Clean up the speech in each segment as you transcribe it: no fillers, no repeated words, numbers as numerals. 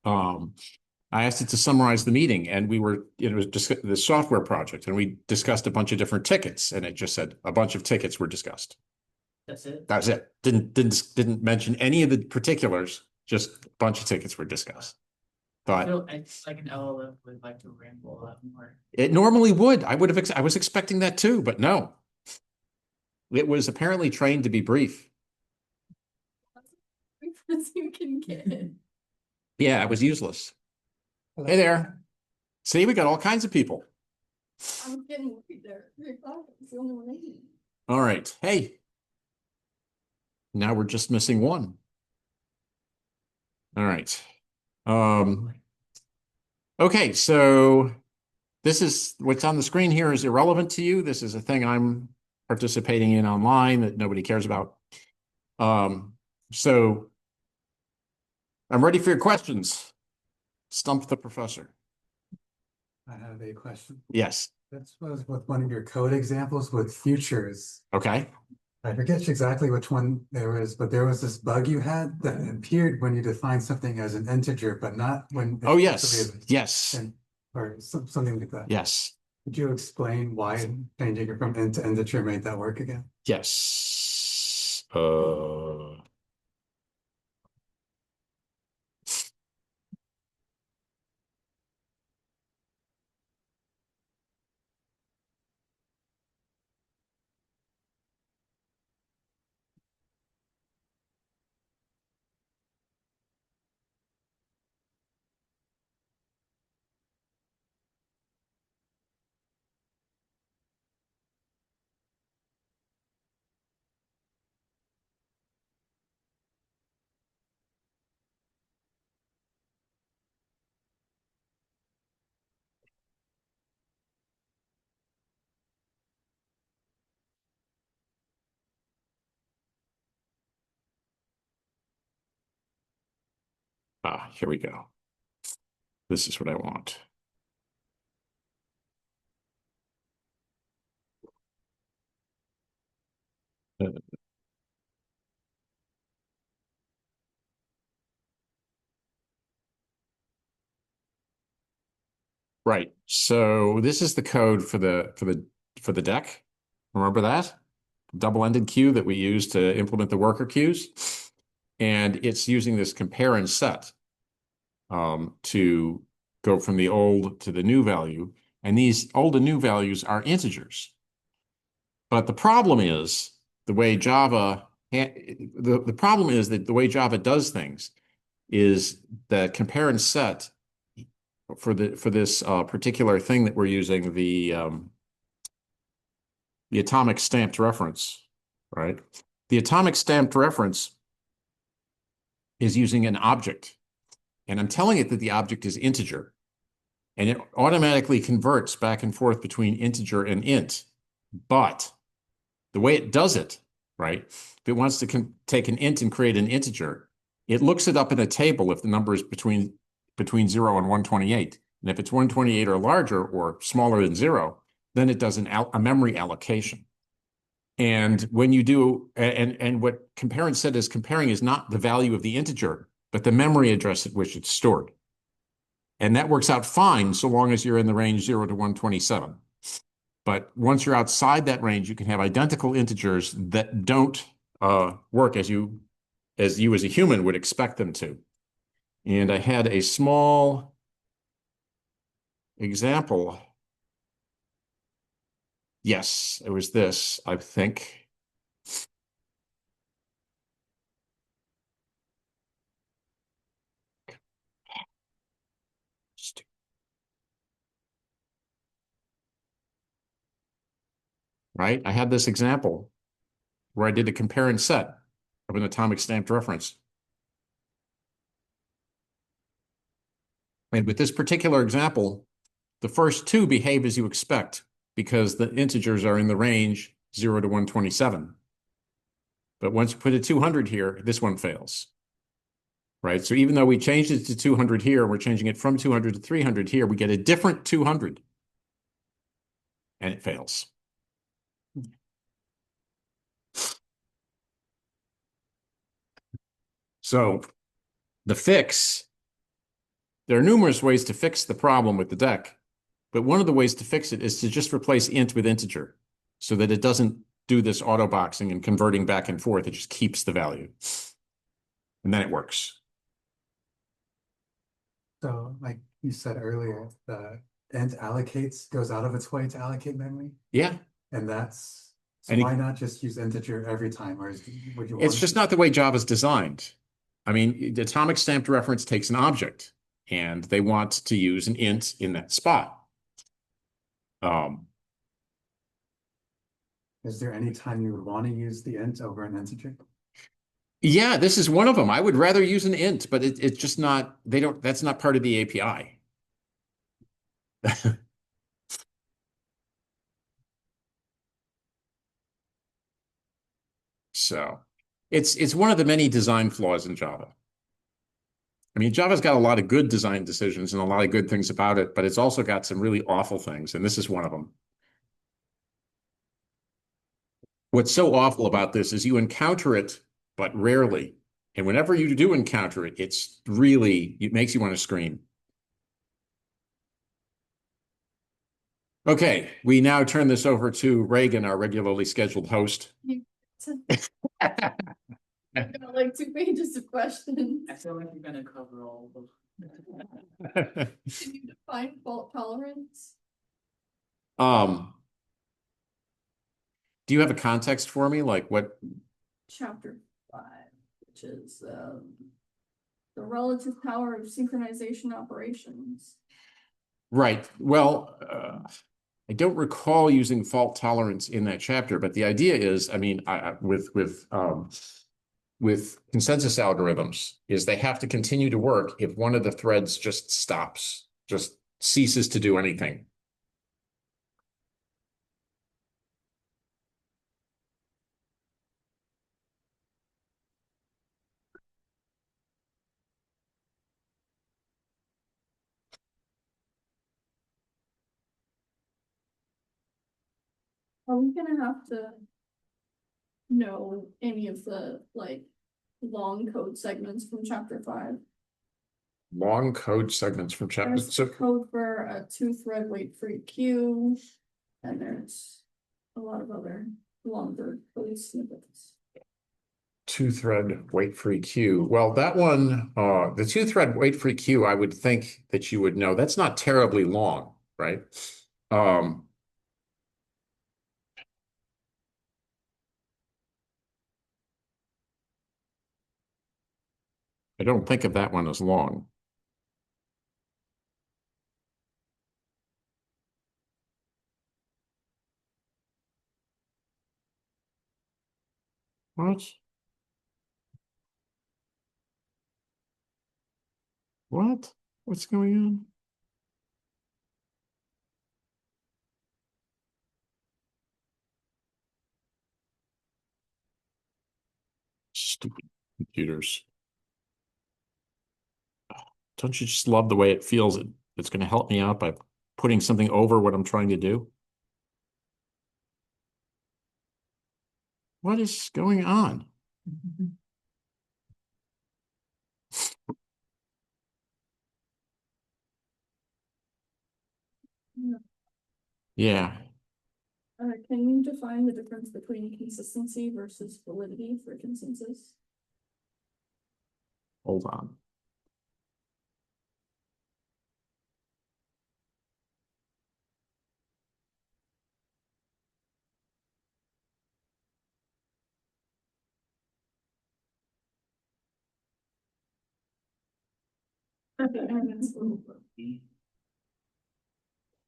I asked it to summarize the meeting, and it was just the software project, and we discussed a bunch of different tickets, and it just said a bunch of tickets were discussed. That's it. That was it. Didn't mention any of the particulars, just a bunch of tickets were discussed. I But feel it's like an LLM would like to ramble a lot more. it normally would. I was expecting that too, but no. It was apparently trained to be brief. As you can get. Yeah, it was useless. Hey there. See, we got all kinds of people. I was getting worried there. It's the only one I eat. All right. Hey, now we're just missing one. All right. Um, okay, so this is what's on the screen here is irrelevant to you. This is a thing I'm participating in online that nobody cares about. Um, so I'm ready for your questions. Stump the professor. I have a question. Yes. This was with one of your code examples with futures. Okay. I forget exactly which one there was, but there was this bug you had that appeared when you define something as an integer, but not when Oh, yes. Yes. Or something like that. Yes. Could you explain why changing it from int to integer made that work again? Yes. Here we go. This is what I want. Uh, right. So this is the code for the deck. Remember that? Double-ended queue that we use to implement the worker queues. And it's using this compare and set to go from the old to the new value. And these old and new values are integers. But the problem is the way Java the problem is that the way Java does things is that compare and set for this particular thing that we're using the atomic stamped reference, right? The atomic stamped reference is using an object, and I'm telling it that the object is integer, and it automatically converts back and forth between integer and int. But the way it does it, right? If it wants to take an int and create an integer, it looks it up in a table if the number is between 0 and 128. And if it's 128 or larger or smaller than 0, then it does a memory allocation. And when you do, and what compare and set is comparing is not the value of the integer, but the memory address at which it's stored. And that works out fine so long as you're in the range 0 to 127. But once you're outside that range, you can have identical integers that don't work as you as a human would expect them to. And I had a small example. Yes, it was this, I think. Right? I had this example where I did a compare and set of an atomic stamped reference. And with this particular example, the first two behave as you expect because the integers are in the range 0 to 127. But once you put a 200 here, this one fails. Right? So even though we changed it to 200 here, we're changing it from 200 to 300 here, we get a different 200. And it fails. So the fix There are numerous ways to fix the problem with the deck, but one of the ways to fix it is to just replace int with integer so that it doesn't do this auto boxing and converting back and forth. It just keeps the value. And then it works. So like you said earlier, the int allocates goes out of its way to allocate memory. Yeah. And that's, so And why not just use integer every time? Or would you it's want just to? not the way Java's designed. I mean, the atomic stamped reference takes an object, and they want to use an int in that spot. Is there any time you would want to use the int over an integer? Yeah, this is one of them. I would rather use an int, but it's just not, they don't, that's not part of the API. So it's one of the many design flaws in Java. I mean, Java's got a lot of good design decisions and a lot of good things about it, but it's also got some really awful things, and this is one of them. What's so awful about this is you encounter it, but rarely. And whenever you do encounter it, it makes you want to scream. Okay, we now turn this over to Reagan, our regularly scheduled host. Got like 2 pages of questions. I feel like you're gonna cover all of Can you define fault tolerance? Do you have a context for me? Like what? Chapter 5, which is the relative power of synchronization operations. Right. Well, I don't recall using fault tolerance in that chapter, but the idea is, I mean, with consensus algorithms, is they have to continue to work if one of the threads just stops, just ceases to do anything. Are we gonna have to know any of the like long code segments from chapter 5? Long code segments from chapter. There's code for a 2-thread wait-free queue, and there's a lot of other longer code snippets. 2-thread wait-free queue. Well, that one, the 2-thread wait-free queue, I would think that you would know. That's not terribly long, right? I don't think of that one as long. What? What? What's going on? Stupid computers. Don't you just love the way it feels? It's going to help me out by putting something over what I'm trying to do. What is going on? it. Yeah. Can you define the difference between consistency versus validity for consensus? Hold on.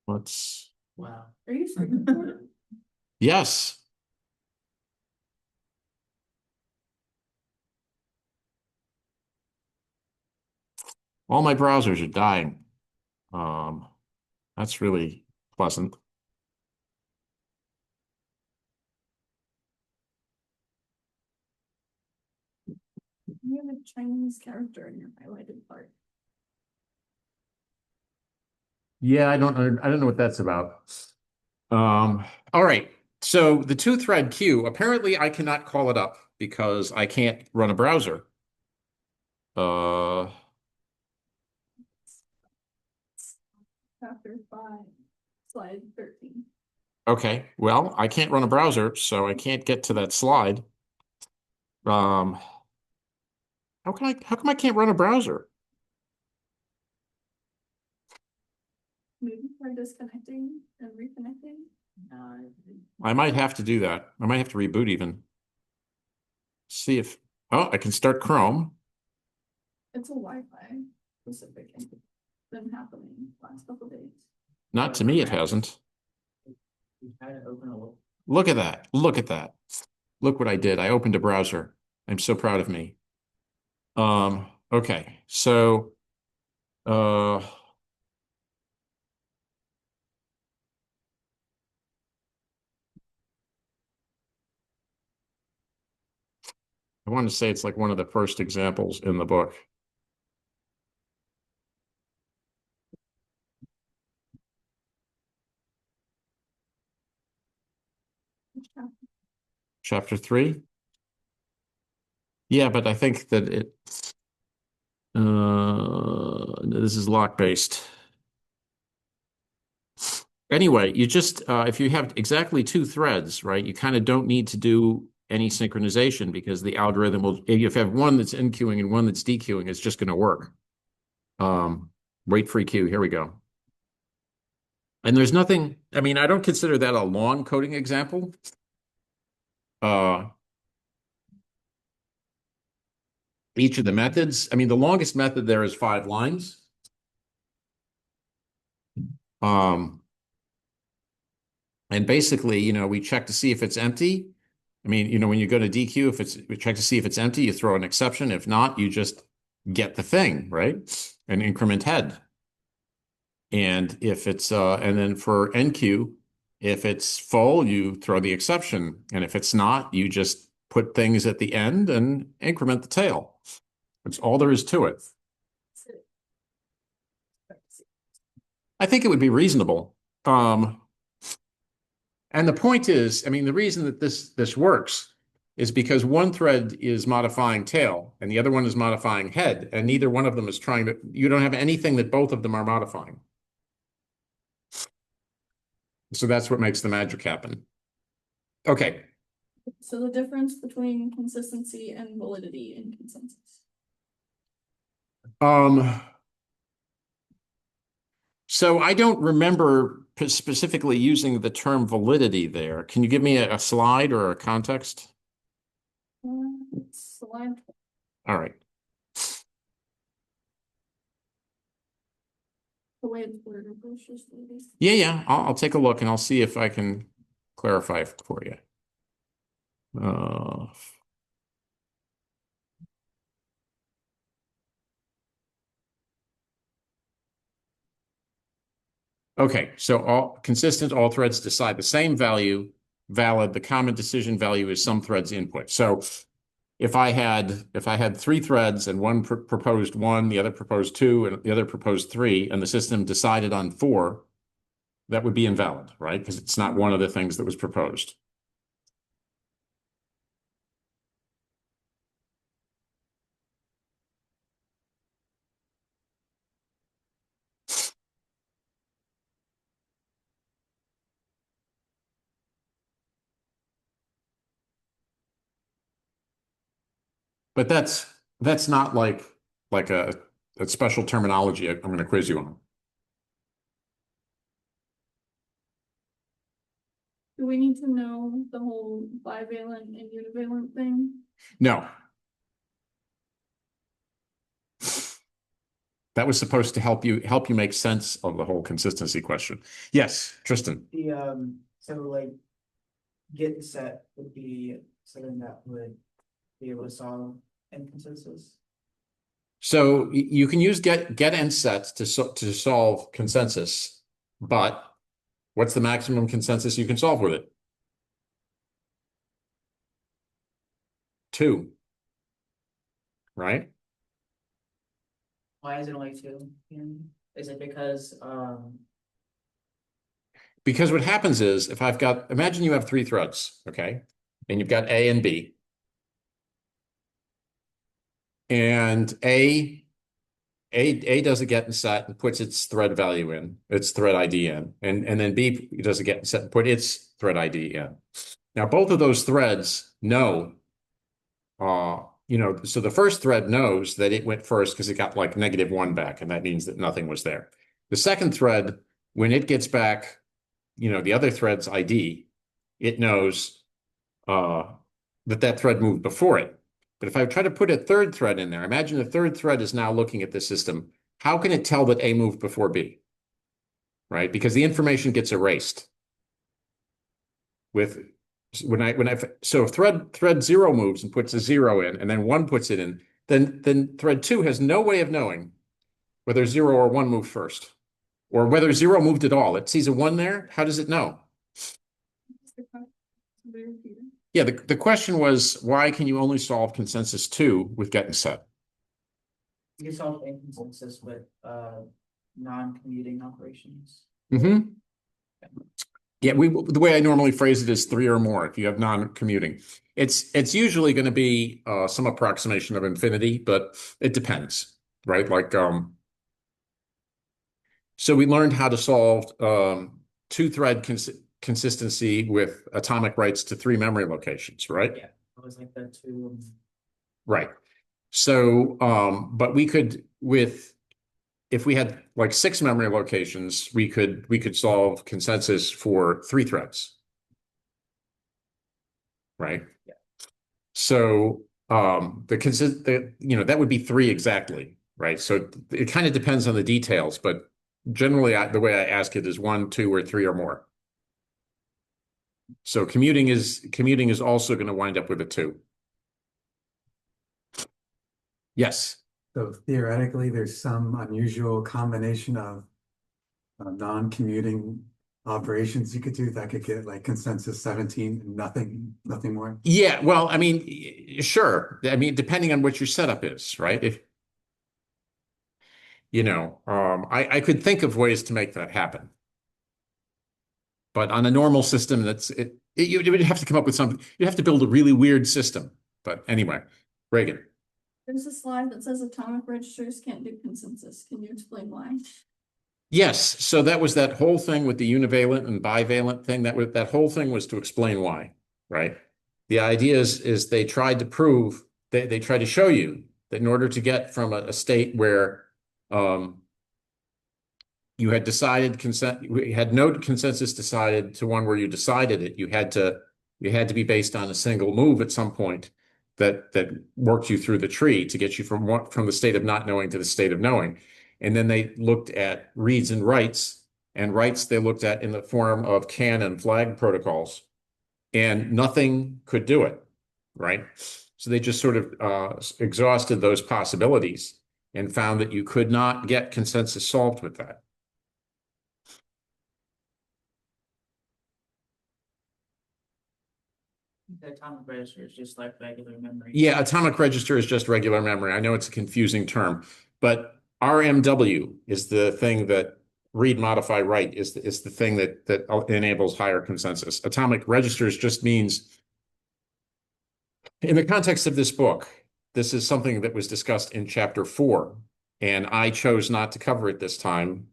Let's. Wow. Are you screen recording? Yes. All my browsers are dying. That's really pleasant. You have a Chinese character in your highlighted part. Yeah, I don't know what that's about. All right. So the 2-thread queue, apparently I cannot call it up because I can't run a browser. chapter 5, slide 13. Okay, well, I can't run a browser, so I can't get to that slide. How how come I can't run a browser? Maybe try disconnecting and reconnecting. I might have to do that. I might have to reboot even. See if, oh, I can start Chrome. It's a Wi-Fi specific and it's been happening last couple days. Not to me, it hasn't. You try to open a little. Look at that. Look at that. Look what I did. I opened a browser. I'm so proud of me. Okay. So, I want to say it's like one of the first examples in the book. Chapter 3. Yeah, but I think that this is lock based. Anyway, you just, if you have exactly two threads, right, you kind of don't need to do any synchronization because the algorithm will, if you have one that's enqueuing and one that's dequeuing, it's just going to work. Wait for EQ. Here we go. And there's nothing, I mean, I don't consider that a long coding example. Each of the methods, I mean, the longest method there is 5 lines. And basically, you know, we check to see if it's empty. I mean, you know, when you go to DQ, we check to see if it's empty, you throw an exception. If not, you just get the thing, right? And increment head. And if it's, and then for NQ, if it's full, you throw the exception. And if it's not, you just put things at the end and increment the tail. That's all there is to it. I think it would be reasonable. And the point is, I mean, the reason that this works is because one thread is modifying tail and the other one is modifying head, and neither one of them is trying to, you don't have anything that both of them are modifying. So that's what makes the magic happen. Okay. So the difference between consistency and validity in consensus. So I don't remember specifically using the term validity there. Can you give me a slide or a context? Slide. All right. The way it's worded, it's just maybe. Yeah. I'll take a look and I'll see if I can clarify it for you. Okay, so all threads decide the same value, valid. The common decision value is some thread's input. So if I had 3 threads and one proposed 1, the other proposed 2, and the other proposed 3, and the system decided on 4, that would be invalid, right? Because it's not one of the things that was proposed. But that's not like a special terminology I'm going to quiz you on. Do we need to know the whole bivalent and univalent thing? No. That was supposed to help you make sense of the whole consistency question. Yes, Tristan. So like get set would be something that would be able to solve inconsistencies. So you can use get and set to solve consensus, but what's the maximum consensus you can solve with it? 2, right? Why is it only 2? Is it because Because what happens is if imagine you have 3 threads, okay? And you've got A and B. And A A does a get and set and puts its thread value in, its thread ID in, and then B does a get and set and put its thread ID in. Now, both of those threads know, so the first thread knows that it went first because it got like -1 back, and that means that nothing was there. The second thread, when it gets back, the other thread's ID, it knows that thread moved before it. But if I try to put a third thread in there, imagine the third thread is now looking at the system. How can it tell that A moved before B? Right? Because the information gets erased. So if thread 0 moves and puts a 0 in, and then 1 puts it in, then thread 2 has no way of knowing whether 0 or 1 moved first, or whether 0 moved at all. It sees a 1 there. How does it know? Yeah, the question was, why can you only solve consensus 2 with get and set? You can solve any consensus with non-commuting operations. Mm-hmm. Yeah, the way I normally phrase it is 3 or more if you have non-commuting. It's usually going to be some approximation of infinity, but it depends, right? Like so we learned how to solve two-thread consistency with atomic rights to 3 memory locations, right? Yeah, it was like the 2. Right. So, but we could if we had like 6 memory locations, we could solve consensus for 3 threads. Right? Yeah. So that would be 3 exactly, right? So it kind of depends on the details, but generally the way I ask it is 1, 2, or 3 or more. So commuting is also going to wind up with a 2. Yes. So theoretically, there's some unusual combination of non-commuting operations you could do that could get like consensus 17 and nothing more. Yeah, well, I mean, sure. I mean, depending on what your setup is, right? If I could think of ways to make that happen. But on a normal system, you would have to come up with something. You'd have to build a really weird system. But anyway, Reagan. There's a slide that says atomic registers can't do consensus. Can you explain why? Yes, so that was that whole thing with the univalent and bivalent thing. That whole thing was to explain why, right? The idea is they tried to prove they tried to show you that in order to get from a state where you had decided we had no consensus decided to one where you decided it, you had to be based on a single move at some point that worked you through the tree to get you from the state of not knowing to the state of knowing. And then they looked at reads and writes, and writes they looked at in the form of CAN and flag protocols, and nothing could do it, right? So they just sort of exhausted those possibilities and found that you could not get consensus solved with that. The atomic register is just like regular memory. Yeah, atomic register is just regular memory. I know it's a confusing term, but RMW is the thing that read, modify, write is the thing that enables higher consensus. Atomic registers just means, in the context of this book, this is something that was discussed in chapter 4, and I chose not to cover it this time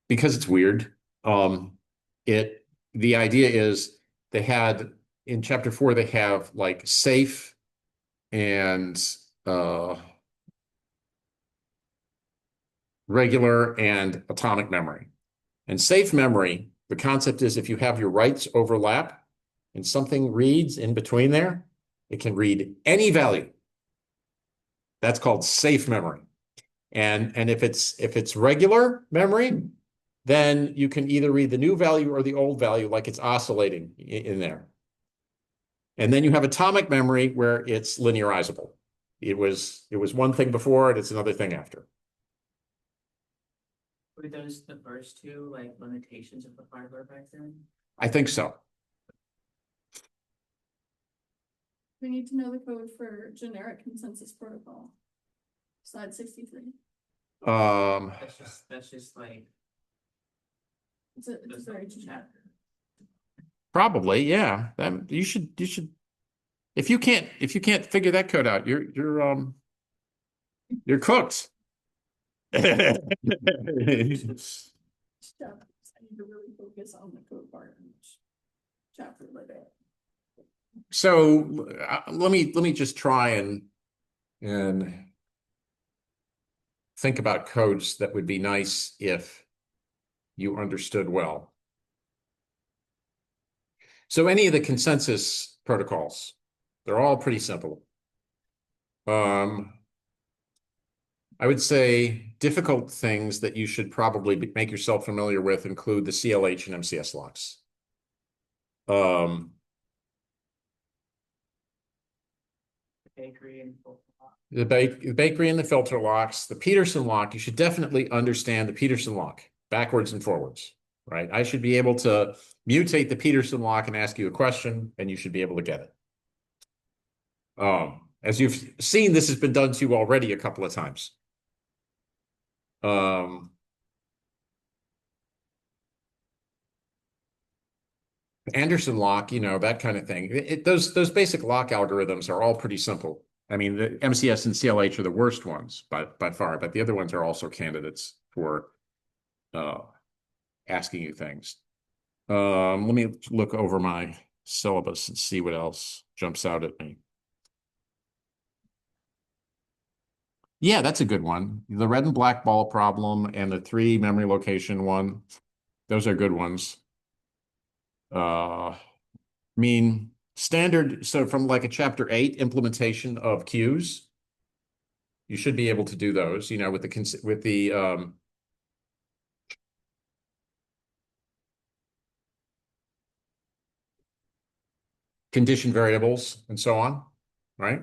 because it's weird. The idea is they had in chapter 4 they have like safe and regular and atomic memory. And safe memory, the concept is if you have your writes overlap and something reads in between there, it can read any value. That's called safe memory. And if it's regular memory, then you can either read the new value or the old value like it's oscillating in there. And then you have atomic memory where it's linearizable. It was one thing before and it's another thing after. Were those the first 2 like limitations of the hardware back then? I think so. We need to know the code for generic consensus protocol. Slide 63. That's just like It's a very chapter. Probably, yeah. You should if you can't figure that code out, you're cooked. Stuff. I need to really focus on the code part and chapter like that. So let me just try and think about codes that would be nice if you understood well. So any of the consensus protocols, they're all pretty simple. I would say difficult things that you should probably make yourself familiar with include the CLH and MCS locks. Bakery and The bakery and the filter locks, the Peterson lock, you should definitely understand the Peterson lock backwards and forwards, right? I should be able to mutate the Peterson lock and ask you a question, and you should be able to get it. As you've seen, this has been done to you already a couple of times. Anderson lock, that kind of thing. Those basic lock algorithms are all pretty simple. I mean, the MCS and CLH are the worst ones by far, but the other ones are also candidates for asking you things. Let me look over my syllabus and see what else jumps out at me. Yeah, that's a good one. The red and black ball problem and the 3 memory location one, those are good ones. I mean, standard, so from like a chapter 8 implementation of queues, you should be able to do those, with the condition variables and so on, right?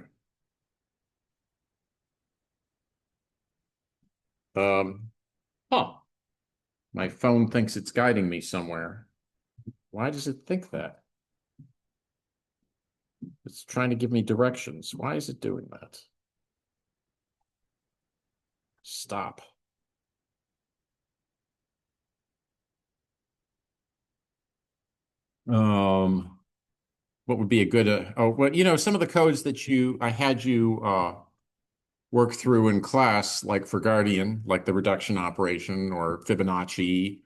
Huh. My phone thinks it's guiding me somewhere. Why does it think that? It's trying to give me directions. Why is it doing that? Stop. What would be a good, some of the codes that I had you work through in class, like for Guardian, like the reduction operation or Fibonacci.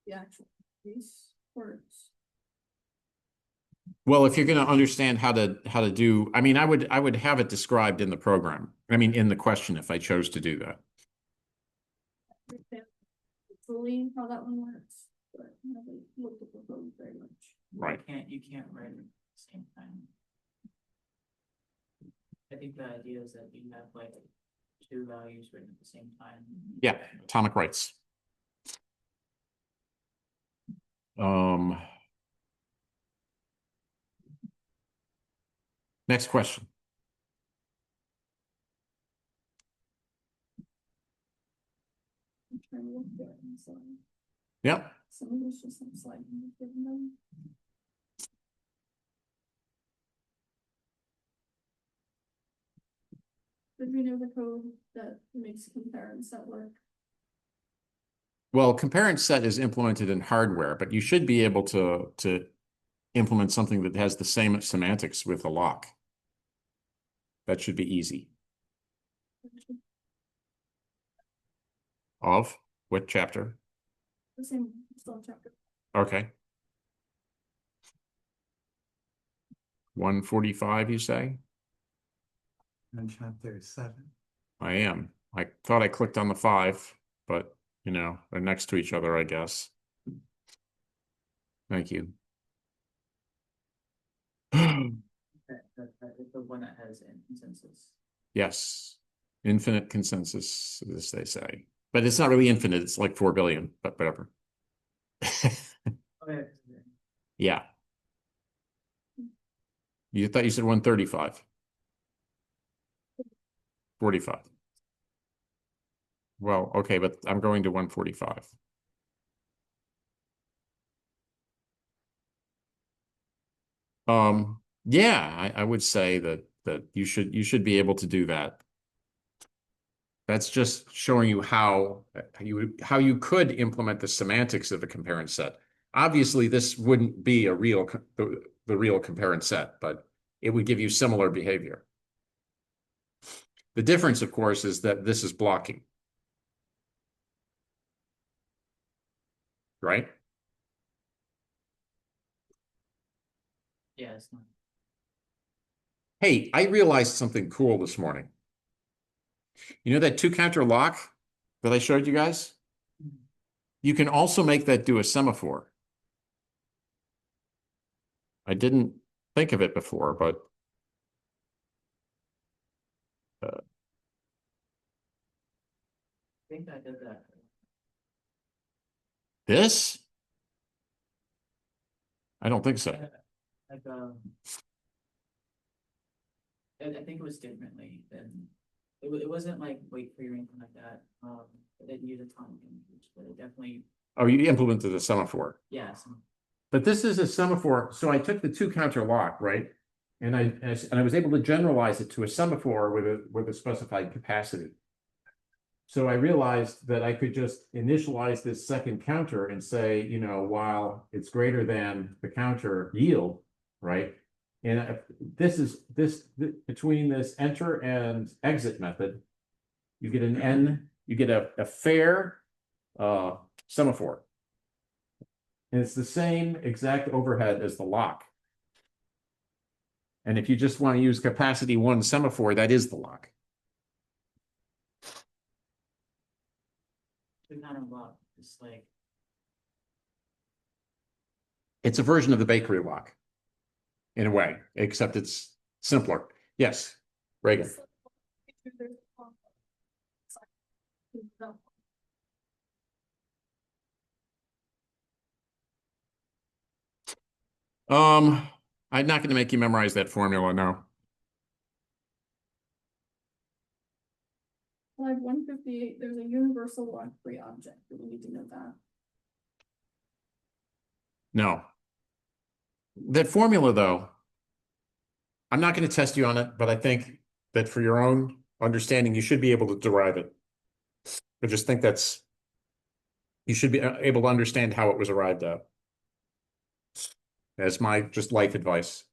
The actual piece words. Well, if you're going to understand how to do, I mean, I would have it described in the program. I mean, in the question, if I chose to do that. Fully how that one works, but I haven't looked at the code very much. Right. You can't write it at the same time. I think the idea is that you have like 2 values written at the same time. Yeah, atomic rights. Next question. I'm trying to look at it and so Yep. some of it's just some sliding given them. Did we know the code that makes compare and set work? Well, compare and set is implemented in hardware, but you should be able to implement something that has the same semantics with a lock. That should be easy. Of what chapter? The same still chapter. Okay. 145, you say? And chapter 7. I am. I thought I clicked on the 5, but they're next to each other, I guess. Thank you. That is the one that has consensus. Yes. Infinite consensus, as they say. But it's not really infinite. It's like 4 billion, but whatever. Oh, yeah. Yeah. You thought you said 135. 45. Well, okay, but I'm going to 145. Yeah, I would say that you should be able to do that. That's just showing you how you could implement the semantics of a compare and set. Obviously, this wouldn't be the real compare and set, but it would give you similar behavior. The difference, of course, is that this is blocking. Right? Yeah, it's not. Hey, I realized something cool this morning. You know that two counter lock that I showed you guys? You can also make that do a semaphore. I didn't think of it before, but I think I did that. this? I don't think so. Like, I think it was differently than, it wasn't like wait free or anything like that. It didn't use a ton of language, but it definitely, Oh, you implemented a semaphore. yes. But this is a semaphore. So I took the two counter lock, right? And I was able to generalize it to a semaphore with a specified capacity. So I realized that I could just initialize this second counter and say, you know, while it's greater than the counter yield, right? And between this enter and exit method, you get an N, you get a fair semaphore. And it's the same exact overhead as the lock. And if you just want to use capacity 1 semaphore, that is the lock. Kind of lock, it's like, It's a version of the bakery lock in a way, except it's simpler. Yes, Reagan. I'm not going to make you memorize that formula, no. Slide 158, there's a universal lock-free object. Do we need to know that? No. That formula, though, I'm not going to test you on it, but I think that for your own understanding, you should be able to derive it. I just think you should be able to understand how it was arrived at. That's my just life advice.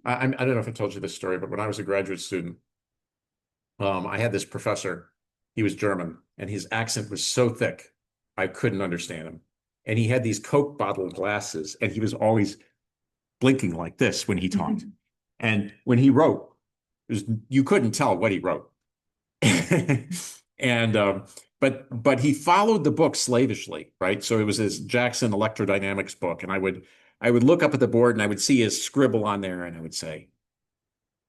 I don't know if I told you this story, but when I was a graduate student, I had this professor. He was German, and his accent was so thick, I couldn't understand him. And he had these Coke bottle glasses, and he was always blinking like this when he talked. And when he wrote, you couldn't tell what he wrote. And but he followed the book slavishly, right? So it was his Jackson electrodynamics book, and I would look up at the board and I would see his scribble on there, and I would say,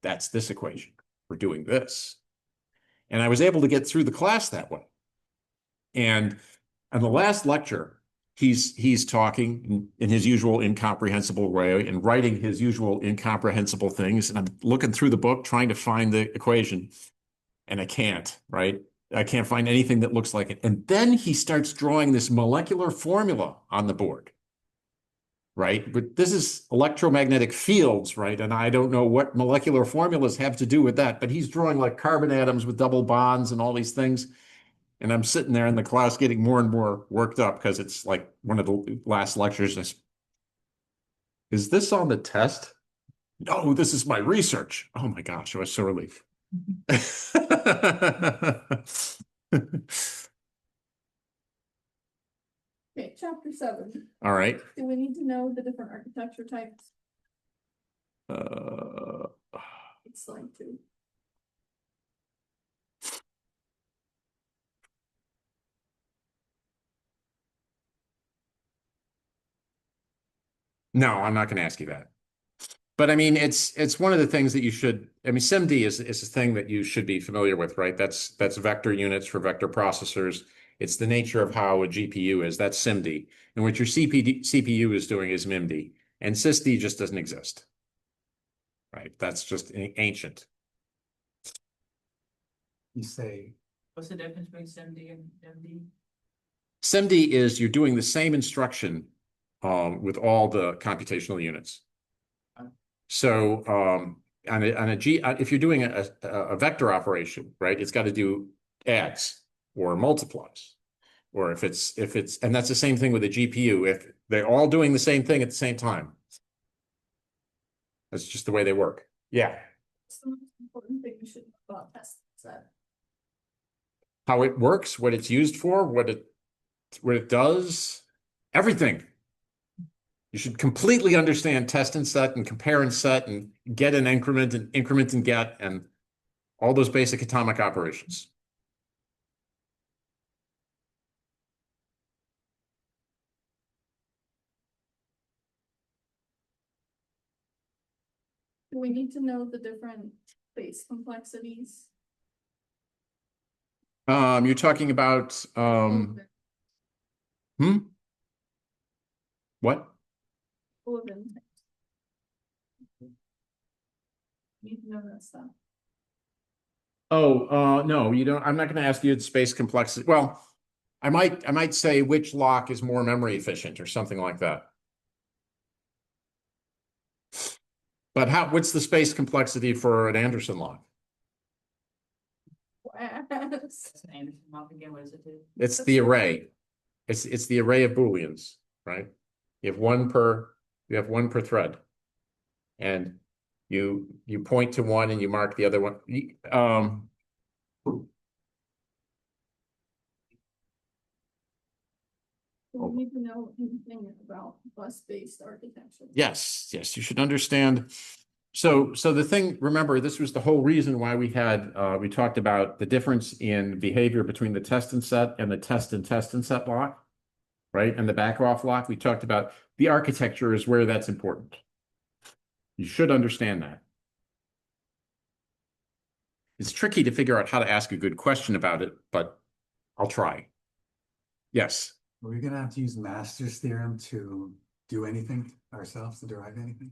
"That's this equation. We're doing this." And I was able to get through the class that way. And in the last lecture, he's talking in his usual incomprehensible way and writing his usual incomprehensible things. And I'm looking through the book trying to find the equation, and I can't, right? I can't find anything that looks like it. And then he starts drawing this molecular formula on the board, right? But this is electromagnetic fields, right? And I don't know what molecular formulas have to do with that, but he's drawing like carbon atoms with double bonds and all these things. And I'm sitting there in the class getting more and more worked up because it's like one of the last lectures. Is this on the test? No, this is my research. Oh my gosh, it was so relief. Okay, chapter 7. All right. Do we need to know the different architecture types? It's slide 2. No, I'm not going to ask you that. But I mean, it's one of the things that you should. I mean, SIMD is a thing that you should be familiar with, right? That's vector units for vector processors. It's the nature of how a GPU is. That's SIMD, and what your CPU is doing is MIMD, and SysD just doesn't exist, right? That's just ancient. You say, what's the difference between SIMD and MD? SIMD is you're doing the same instruction with all the computational units. So if you're doing a vector operation, right, it's got to do adds or multiplies, or if it's and that's the same thing with a GPU. If they're all doing the same thing at the same time, That's just the way they work. Yeah. It's the most important thing you should know about test set. How it works, what it's used for, what it does, everything. You should completely understand test and set and compare and set and get and increment and get and all those basic atomic operations. Do we need to know the different base complexities? You're talking about what? Olivin. Need to know that stuff. Oh, no, you don't. I'm not going to ask you the space complexity. Well, I might say which lock is more memory efficient or something like that. But what's the space complexity for an Anderson lock? Yes. Anderson lock again, what is it do? It's the array. It's the array of Booleans, right? You have one per thread. And you point to one and you mark the other one. We need to know anything about bus-based architecture. Yes, you should understand. So the thing, remember, this was the whole reason why we talked about the difference in behavior between the test and set and the test and set lock, right? And the back off lock. We talked about the architecture is where that's important. You should understand that. It's tricky to figure out how to ask a good question about it, but I'll try. Yes. Are we gonna have to use Master's theorem to do anything ourselves, to derive anything?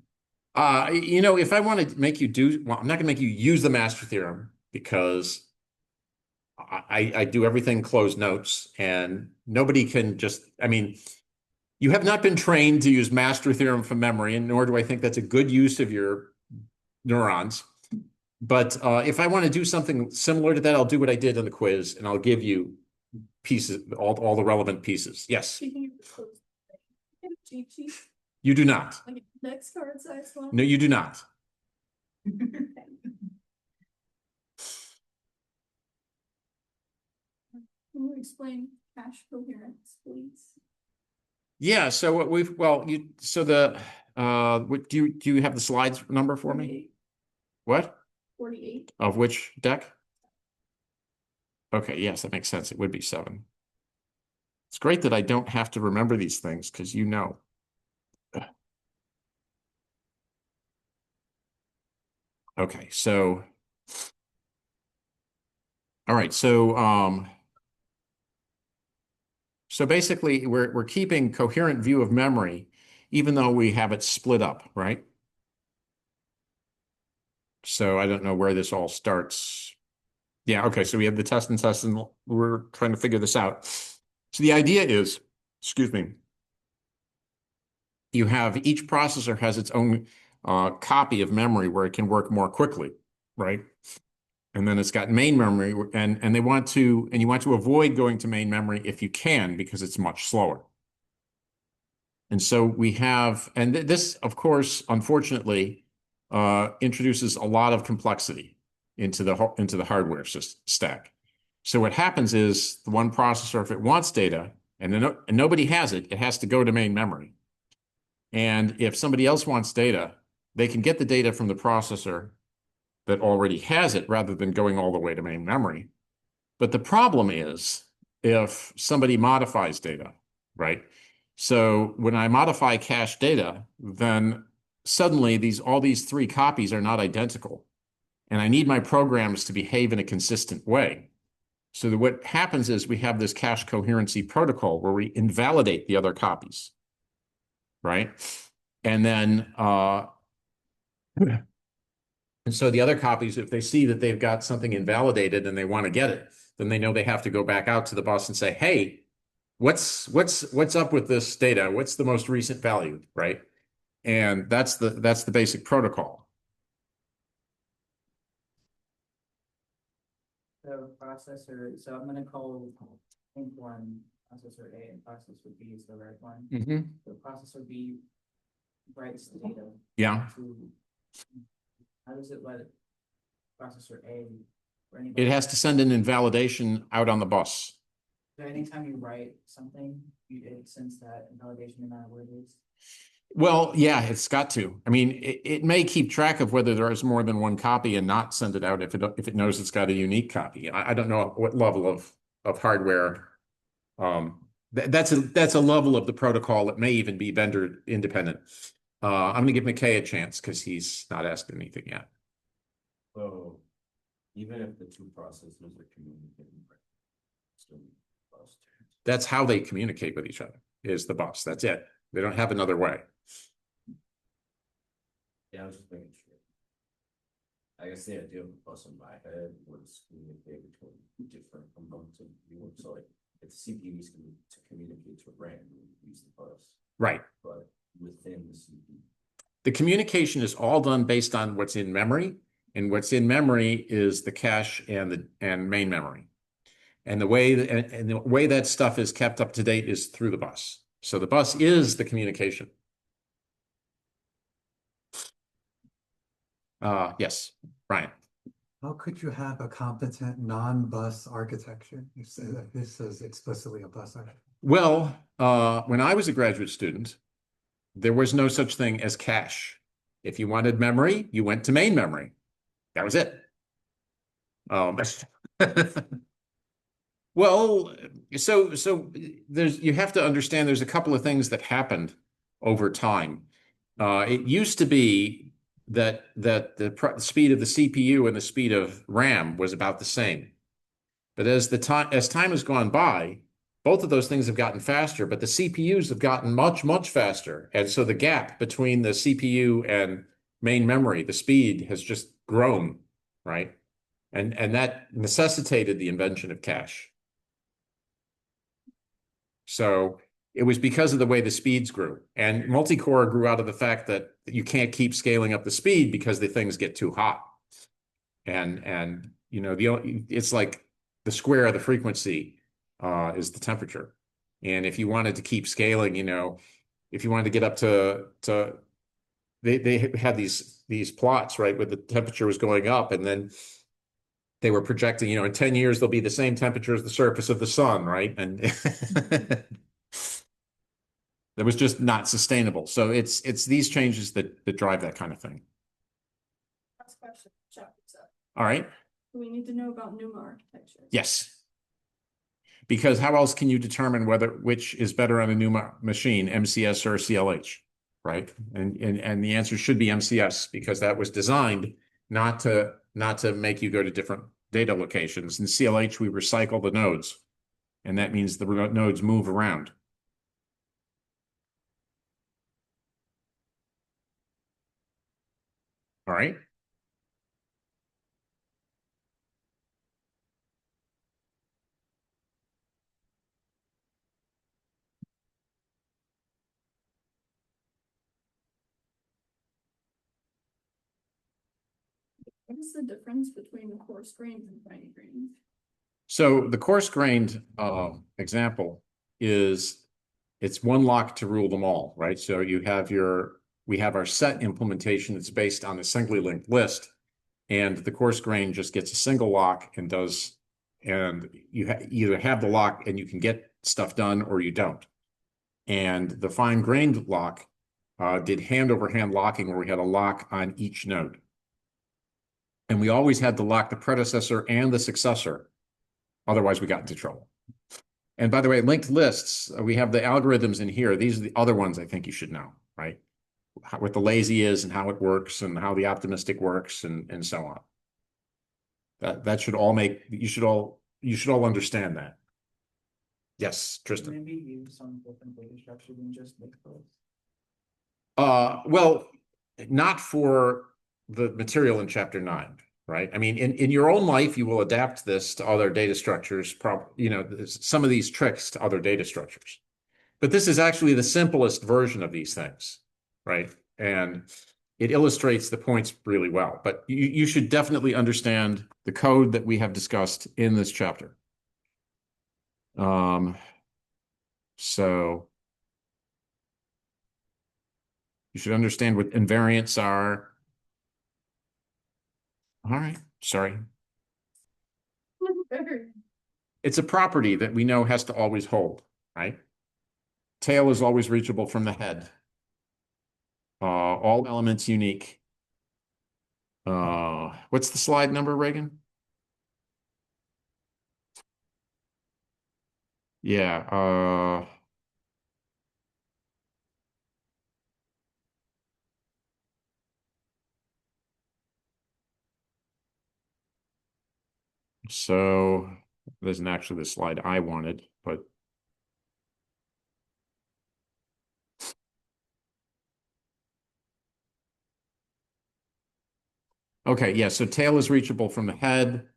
If I want to make you I'm not gonna make you use the master theorem because I do everything closed notes and nobody can you have not been trained to use master theorem from memory, and nor do I think that's a good use of your neurons. But if I want to do something similar to that, I'll do what I did in the quiz and I'll give you pieces, all the relevant pieces. Yes. Speaking of closed, cheat sheet, You do not. like next card size one. No, you do not. Can you explain cache coherence, please? Yeah, so what do you have the slides number for me? What? 48. Of which deck? Okay, yes, that makes sense. It would be 7. It's great that I don't have to remember these things because you know. Okay, so all right, so basically we're keeping coherent view of memory even though we have it split up, right? So I don't know where this all starts. Yeah, okay, so we have the test and we're trying to figure this out. So the idea is, excuse me, you have each processor has its own copy of memory where it can work more quickly, right? And then it's got main memory and you want to avoid going to main memory if you can because it's much slower. And so we have, and this, of course, unfortunately, introduces a lot of complexity into the hardware stack. So what happens is the one processor, if it wants data and nobody has it, it has to go to main memory. And if somebody else wants data, they can get the data from the processor that already has it rather than going all the way to main memory. But the problem is if somebody modifies data, right? So when I modify cache data, then suddenly all these 3 copies are not identical. And I need my programs to behave in a consistent way. So what happens is we have this cache coherency protocol where we invalidate the other copies, right? And then and so the other copies, if they see that they've got something invalidated and they want to get it, then they know they have to go back out to the bus and say, hey, what's up with this data? What's the most recent value, right? And that's the basic protocol. The processor, so I'm gonna call think one processor A and processor B is the right one. Mm-hmm. The processor B writes the data Yeah. to does it let processor A or It anybody? has to send an invalidation out on the bus. So anytime you write something, it sends that invalidation no matter what it is. Well, yeah, it's got to. I mean, it may keep track of whether there is more than one copy and not send it out if it knows it's got a unique copy. I don't know what level of hardware. That's a level of the protocol that may even be vendor independent. I'm going to give McKay a chance because he's not asked anything yet. So even if the two processes are communicating, still need the bus. That's how they communicate with each other, is the bus. That's it. They don't have another way. Yeah, I was just making sure. I guess the idea of the bus in my head was communicate between different components of the unit. So like if the CPU is to communicate to RAM, we use the bus. Right. But within the CPU. The communication is all done based on what's in memory, and what's in memory is the cache and main memory. And the way that stuff is kept up to date is through the bus. So the bus is the communication. Yes, Brian. How could you have a competent non-bus architecture? You say that this is explicitly a bus architecture. Well, when I was a graduate student, there was no such thing as cache. If you wanted memory, you went to main memory. That was it. Well, so you have to understand there's a couple of things that happened over time. It used to be that the speed of the CPU and the speed of RAM was about the same. But as time has gone by, both of those things have gotten faster, but the CPUs have gotten much, much faster. And so the gap between the CPU and main memory, the speed has just grown, right? And that necessitated the invention of cache. So it was because of the way the speeds grew. And multi-core grew out of the fact that you can't keep scaling up the speed because the things get too hot. And you know, it's like the square of the frequency is the temperature. And if you wanted to keep scaling, you know, if you wanted to get up to they had these plots, right, where the temperature was going up, and then they were projecting, you know, in 10 years there'll be the same temperature as the surface of the sun, right? And that was just not sustainable. So it's these changes that drive that kind of thing. Last question, chapter 7. All right. We need to know about NUMA architecture. Yes. Because how else can you determine which is better on a NUMA machine, MCS or CLH, right? And the answer should be MCS because that was designed not to make you go to different data locations. In CLH, we recycle the nodes, and that means the nodes move around. All right. What is the difference between the coarse grains and fine grains? So the coarse-grained example is it's one lock to rule them all, right? So we have our set implementation that's based on a singly linked list, and the coarse grain just gets a single lock and you either have the lock and you can get stuff done or you don't. And the fine-grained lock did hand-over-hand locking where we had a lock on each node. And we always had to lock the predecessor and the successor. Otherwise, we got into trouble. And by the way, linked lists, we have the algorithms in here. These are the other ones I think you should know, right? What the lazy is and how it works and how the optimistic works and so on. That should all you should all understand that. Yes, Tristan. Maybe use some different data structure than just linked lists. Well, not for the material in chapter 9, right? I mean, in your own life, you will adapt this to other data structures, you know, some of these tricks to other data structures. But this is actually the simplest version of these things, right? And it illustrates the points really well. But you should definitely understand the code that we have discussed in this chapter. So you should understand what invariants are. All right, sorry. Very- It's a property that we know has to always hold, right? Tail is always reachable from the head. All elements unique. What's the slide number, Reagan? Yeah, so this isn't actually the slide I wanted, but okay, yeah, so tail is reachable from the head.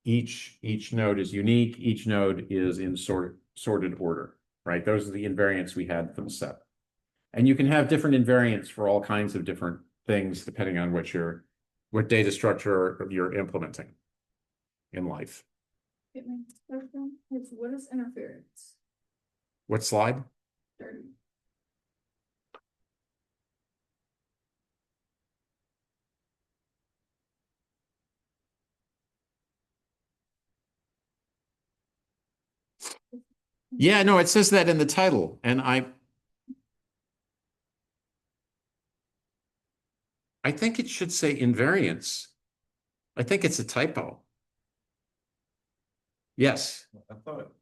Each node is unique. Each node is in sorted order, right? Those are the invariants we had for the set. And you can have different invariants for all kinds of different things depending on what data structure you're implementing in life. Get my question. It's what is interference? What slide? 30. Yeah, no, it says that in the title, and I think it should say invariance. I think it's a typo. Yes. I thought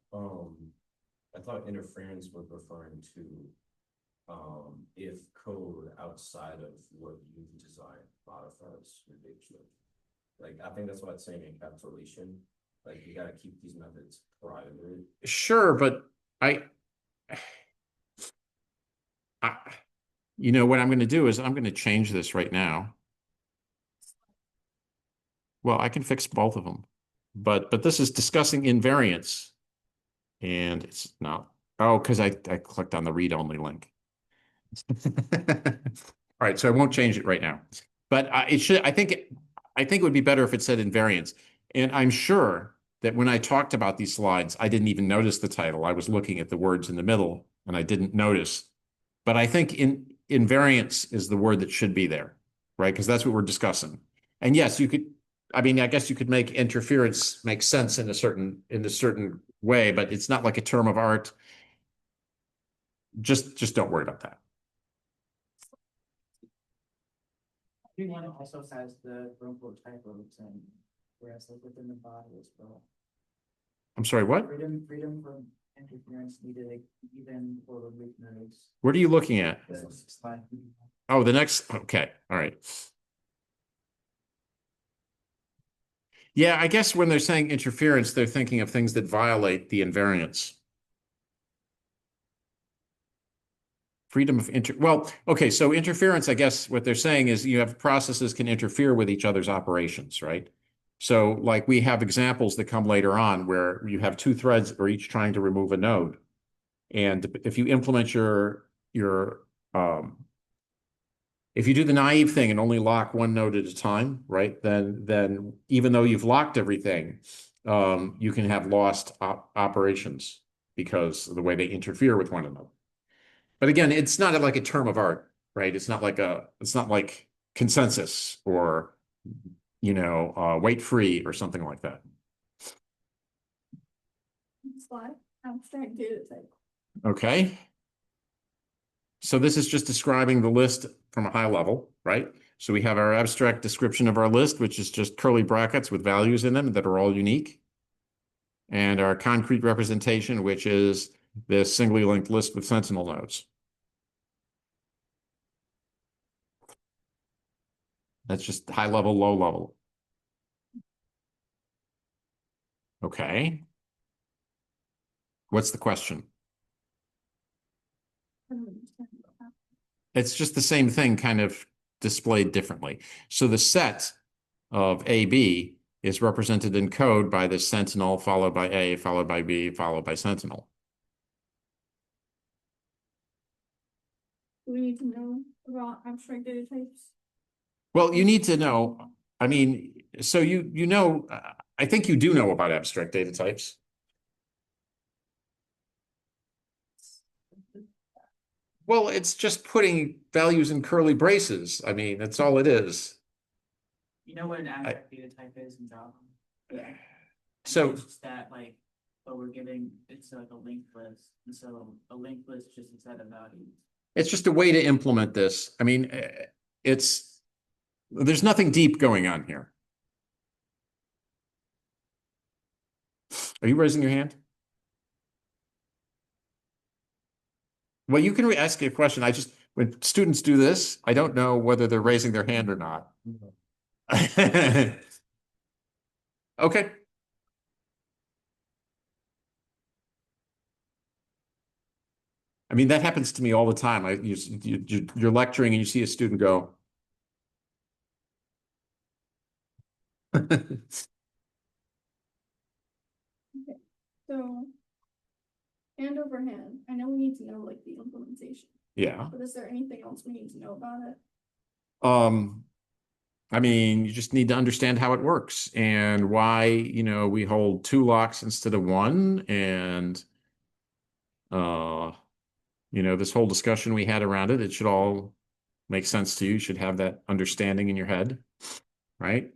interference was referring to, if code outside of what you've designed modifies your data structure. Like, I think that's what it's saying, encapsulation, like, you gotta keep these methods private. Sure, but I you know what I'm going to do is I'm going to change this right now. Well, I can fix both of them, but this is discussing invariance, and it's not. Oh, because I clicked on the read-only link. All right, so I won't change it right now, but it should. I think it would be better if it said invariance. And I'm sure that when I talked about these slides, I didn't even notice the title. I was looking at the words in the middle, and I didn't notice. But I think invariance is the word that should be there, right? Because that's what we're discussing. And yes, you could. I mean, I guess you could make interference make sense in a certain way, but it's not like a term of art. Just don't worry about that. One also has the quote typos and whereas like within the body as well. I'm sorry, what? Freedom from interference needed even for the weak nodes. What are you looking at? Slide. Oh, the next. Okay. All right. Yeah, I guess when they're saying interference, they're thinking of things that violate the invariance. Freedom of well, okay, so interference, I guess what they're saying is you have processes can interfere with each other's operations, right? So like we have examples that come later on where you have two threads that are each trying to remove a node. And if you implement if you do the naive thing and only lock one node at a time, right? Then even though you've locked everything, you can have lost operations because of the way they interfere with one another. But again, it's not like a term of art, right? It's not like consensus or weight free or something like that. Slide. Abstract data type. Okay. So this is just describing the list from a high level, right? So we have our abstract description of our list, which is just curly brackets with values in them that are all unique. And our concrete representation, which is this singly linked list with sentinel nodes. That's just high level, low level. Okay. What's the question? It's just the same thing kind of displayed differently. So the set of AB is represented in code by the sentinel followed by A, followed by B, followed by sentinel. Do we need to know about abstract data types? Well, you need to know, I mean, so you know, I think you do know about abstract data types. Well, it's just putting values in curly braces. I mean, that's all it is. You know what an abstract data type is in Java? Yeah. So It's just that like, but we're giving, it's like a linked list, and so a linked list just a set of values. it's just a way to implement this. I mean, there's nothing deep going on here. Are you raising your hand? Well, you can ask a question. When students do this, I don't know whether they're raising their hand or not. Okay. I mean, that happens to me all the time. You're lecturing and you see a student go. So. Hand over hand, I know we need to know like the implementation, Yeah. but is there anything else we need to know about it? I mean, you just need to understand how it works and why, we hold 2 locks instead of 1. And, this whole discussion we had around it, it should all make sense to you. You should have that understanding in your head, right?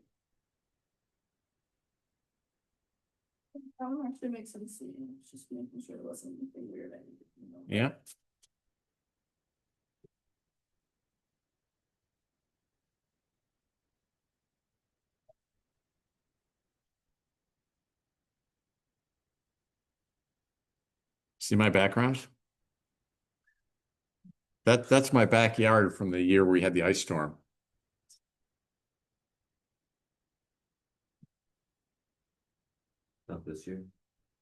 That one actually makes sense to me, it's just making sure there wasn't anything weird I needed to know. Yeah. See my background? That's my backyard from the year we had the ice storm. Not this year.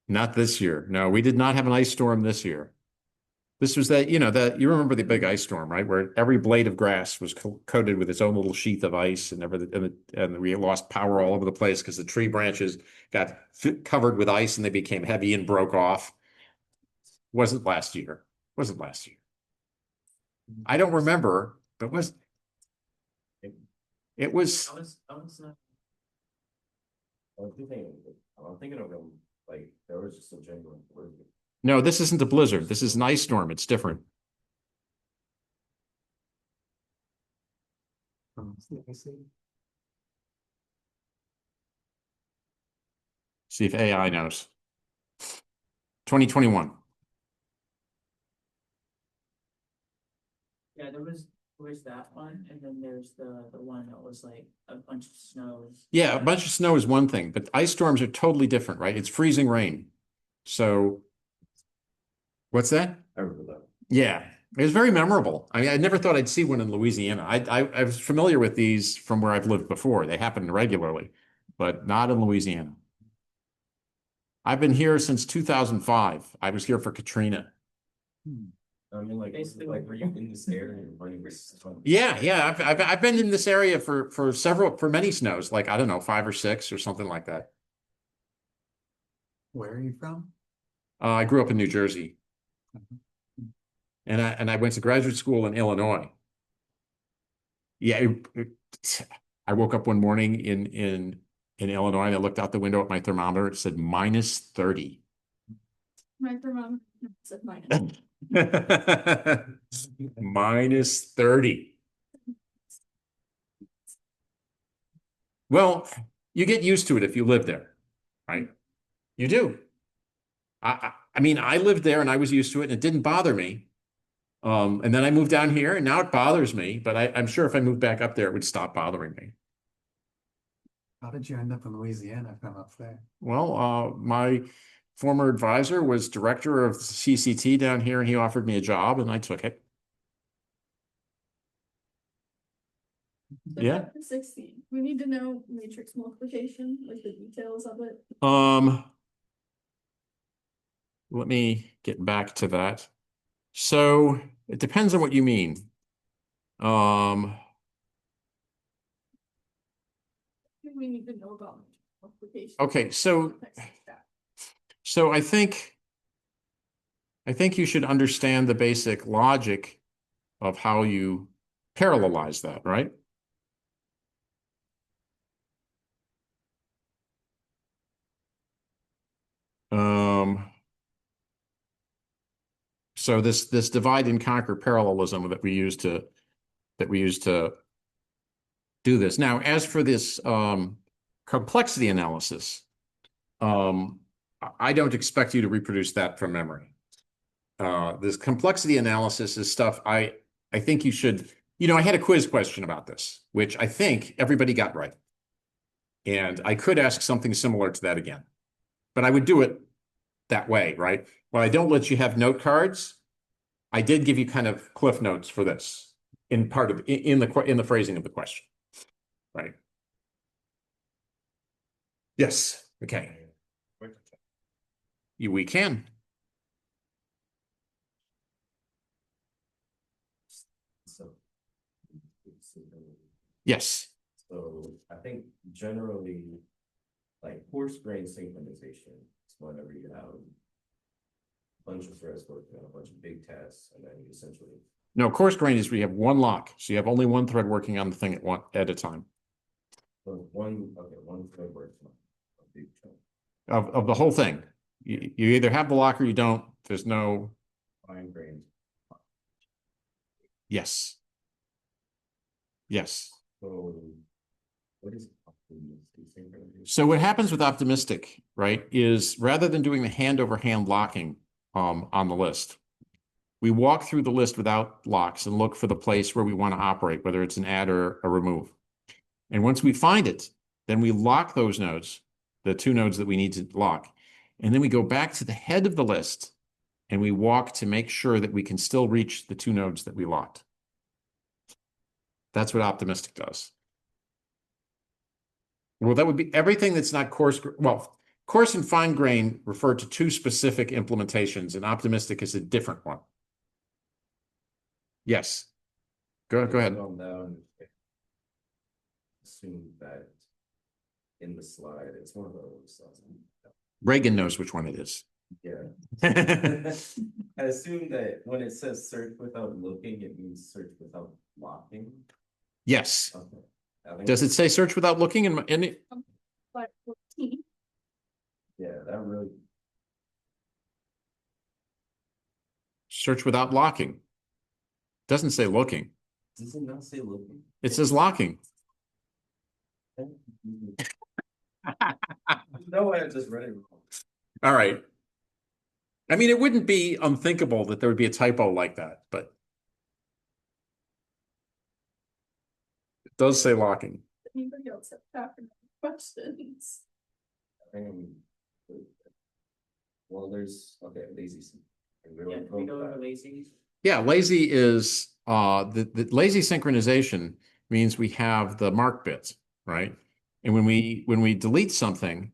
Not this year. No, we did not have an ice storm this year. This was that you remember the big ice storm, right? Where every blade of grass was coated with its own little sheath of ice, and everything, and we lost power all over the place because the tree branches got covered with ice and they became heavy and broke off. Wasn't last year. Wasn't last year. I don't remember, but it was. I was I'm thinking of them, like, there was just a genuine blizzard. No, this isn't a blizzard. This is an ice storm. It's different. See if AI knows. 2021. Yeah, there was that one, and then there's the one that was like a bunch of snows. Yeah, a bunch of snow is one thing, but ice storms are totally different, right? It's freezing rain. So what's that? I remember that. Yeah, it was very memorable. I mean, I never thought I'd see one in Louisiana. I was familiar with these from where I've lived before. They happen regularly, but not in Louisiana. I've been here since 2005. I was here for Katrina. I mean, like, Basically, like, were you in this area running this? Yeah. I've been in this area for many snows, like I don't know, 5 or 6 or something like that. Where are you from? I grew up in New Jersey, and I went to graduate school in Illinois. Yeah, I woke up one morning in Illinois and I looked out the window at my thermometer. It said -30. My thermometer said minus. -30. Well, you get used to it if you live there, right? You do. I mean, I lived there and I was used to it and it didn't bother me. And then I moved down here and now it bothers me, but I'm sure if I moved back up there, it would stop bothering me. How did you end up in Louisiana from up there? Well, my former advisor was director of CCT down here and he offered me a job and I took it. So Yeah. chapter 16, we need to know matrix multiplication, like the details of it. Let me get back to that. So it depends on what you mean. We need to know about multiplication. Okay, so I think you should understand the basic logic of how you parallelize that, right? So this divide and conquer parallelism that we use to do this. Now, as for this complexity analysis, I don't expect you to reproduce that from memory. This complexity analysis is stuff I think you should, I had a quiz question about this, which I think everybody got right. And I could ask something similar to that again, but I would do it that way, right? When I don't let you have note cards, I did give you kind of cliff notes for this in the phrasing of the question, right? Yes. Okay. We can. Yes. So I think generally, like coarse grain synchronization is whenever you have a bunch of threads working on a bunch of big tasks, and then you essentially. No, coarse grain is where you have one lock, so you have only one thread working on the thing at a time. So one thread works on a big chunk. Of the whole thing. You either have the lock or you don't. There's no. Fine grains. Yes. Yes. So what is optimistic synchronization? So what happens with optimistic, right, is rather than doing the hand over hand locking on the list, we walk through the list without locks and look for the place where we want to operate, whether it's an add or a remove. And once we find it, then we lock those nodes, the two nodes that we need to lock. And then we go back to the head of the list and we walk to make sure that we can still reach the two nodes that we locked. That's what optimistic does. Well, that would be everything that's not coarse. Well, coarse and fine grain refer to two specific implementations, and optimistic is a different one. Yes. Go ahead. Calm down. Assume that in the slide, it's one of those. Reagan knows which one it is. Yeah. I assume that when it says search without looking, it means search without locking. Yes. Okay. I think Does it say search without looking in it? But 14, Yeah, that really. Search without locking. Doesn't say looking. Does it not say looking? It says locking. No, I just read it wrong. All right. I mean, it wouldn't be unthinkable that there would be a typo like that, but it does say locking. anybody else have pattern questions? Well, there's lazy. Yeah, can we go over lazy? Yeah, lazy is the lazy synchronization means we have the mark bits, right? And when we delete something,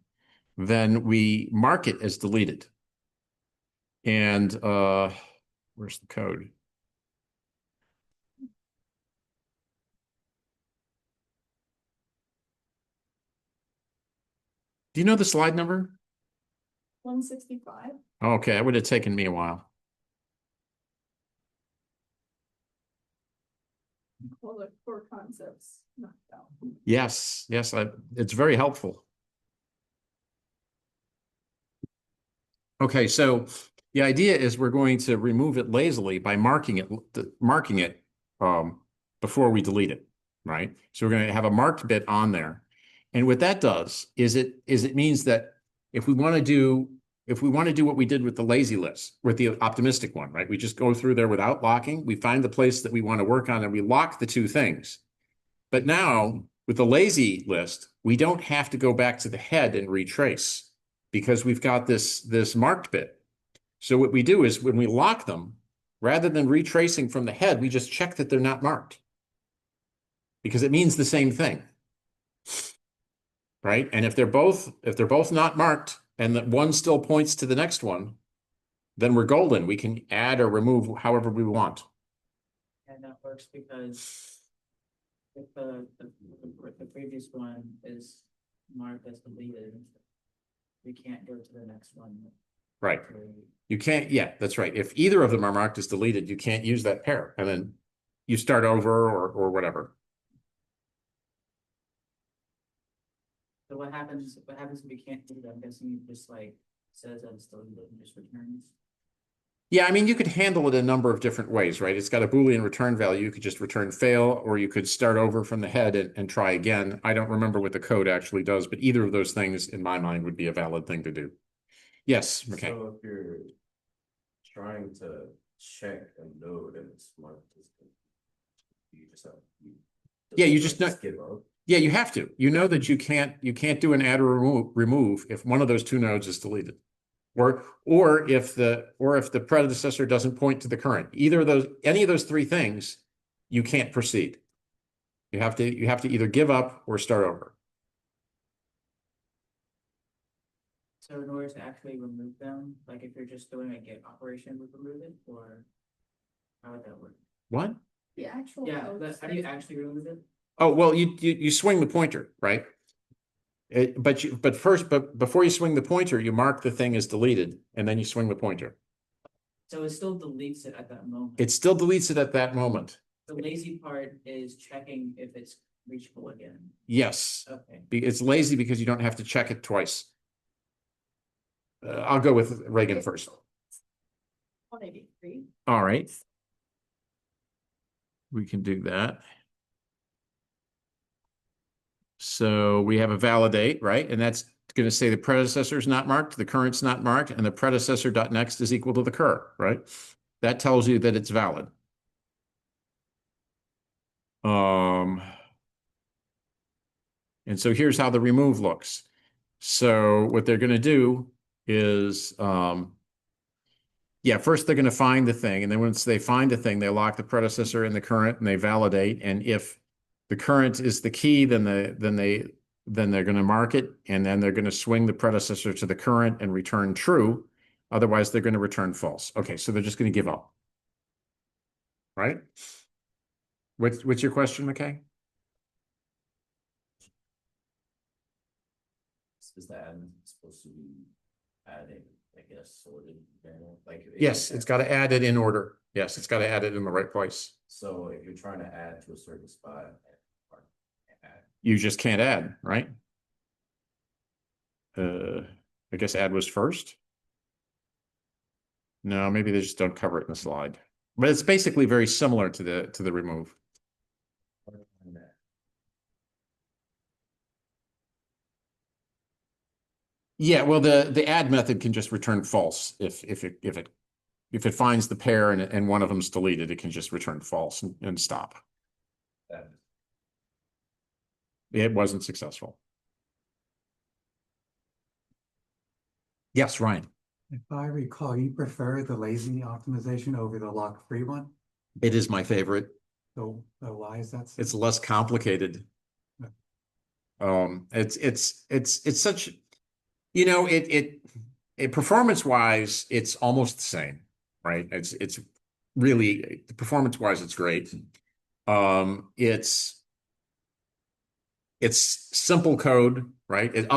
then we mark it as deleted. And where's the code? Do you know the slide number? 165. Okay, it would have taken me a while. Well, the core concepts knocked out. Yes, it's very helpful. Okay, so the idea is we're going to remove it lazily by marking it before we delete it, right? So we're going to have a marked bit on there. And what that does is it means that if we want to do what we did with the lazy list, with the optimistic one, right? We just go through there without locking. We find the place that we want to work on and we lock the two things. But now with the lazy list, we don't have to go back to the head and retrace because we've got this marked bit. So what we do is when we lock them, rather than retracing from the head, we just check that they're not marked because it means the same thing. Right? And if they're both not marked and that one still points to the next one, then we're golden. We can add or remove however we want. And that works because if the previous one is marked as deleted, we can't go to the next one. Right. You can't, yeah, that's right. If either of them are marked as deleted, you can't use that pair. And then you start over or whatever. So what happens if we can't do that? I'm guessing it just like says that it's deleted and just returns. Yeah, I mean, you could handle it a number of different ways, right? It's got a Boolean return value. You could just return fail, or you could start over from the head and try again. I don't remember what the code actually does, but either of those things, in my mind, would be a valid thing to do. Yes, okay. So if you're trying to check a node and it's marked as you just have Yeah, you just know. give up. Yeah, you have to. You know that you can't do an add or remove if one of those two nodes is deleted. Or if the predecessor doesn't point to the current. Either of those, any of those three things, you can't proceed. You have to either give up or start over. So in order to actually remove them, like if you're just doing a get operation would remove it, or how would that work? What? The actual. Yeah, code but how do you says- actually remove it? Oh, well, you swing the pointer, right? But before you swing the pointer, you mark the thing as deleted, and then you swing the pointer. So it still deletes it at that moment. It still deletes it at that moment. The lazy part is checking if it's reachable again. Yes. Okay. It's lazy because you don't have to check it twice. I'll go with Reagan first. 183. All right. We can do that. So we have a validate, right? And that's going to say the predecessor is not marked, the current's not marked, and the predecessor.next is equal to the cur, right? That tells you that it's valid. And so here's how the remove looks. So what they're going to do is, yeah, first they're going to find the thing, and then once they find the thing, they lock the predecessor in the current and they validate. And if the current is the key, then they're going to mark it, and then they're going to swing the predecessor to the current and return true. Otherwise, they're going to return false. Okay, so they're just going to give up. Right? What's your question, McKay? Is that supposed to be adding, I guess, sorted manner? Like Yes, it's got to add it in order. Yes, it's got to add it in the right place. So if you're trying to add to a certain spot, You just can't add, right? I guess add was first. No, maybe they just don't cover it in the slide. But it's basically very similar to the remove. Yeah, well, the add method can just return false if it finds the pair and one of them's deleted, it can just return false and stop. It wasn't successful. Yes, Ryan. If I recall, you prefer the lazy optimization over the lock-free one? It is my favorite. So why is that? so- It's less complicated. It's such, you know, it performance wise, it's almost the same, right? It's really performance wise, it's great. It's simple code, right? Of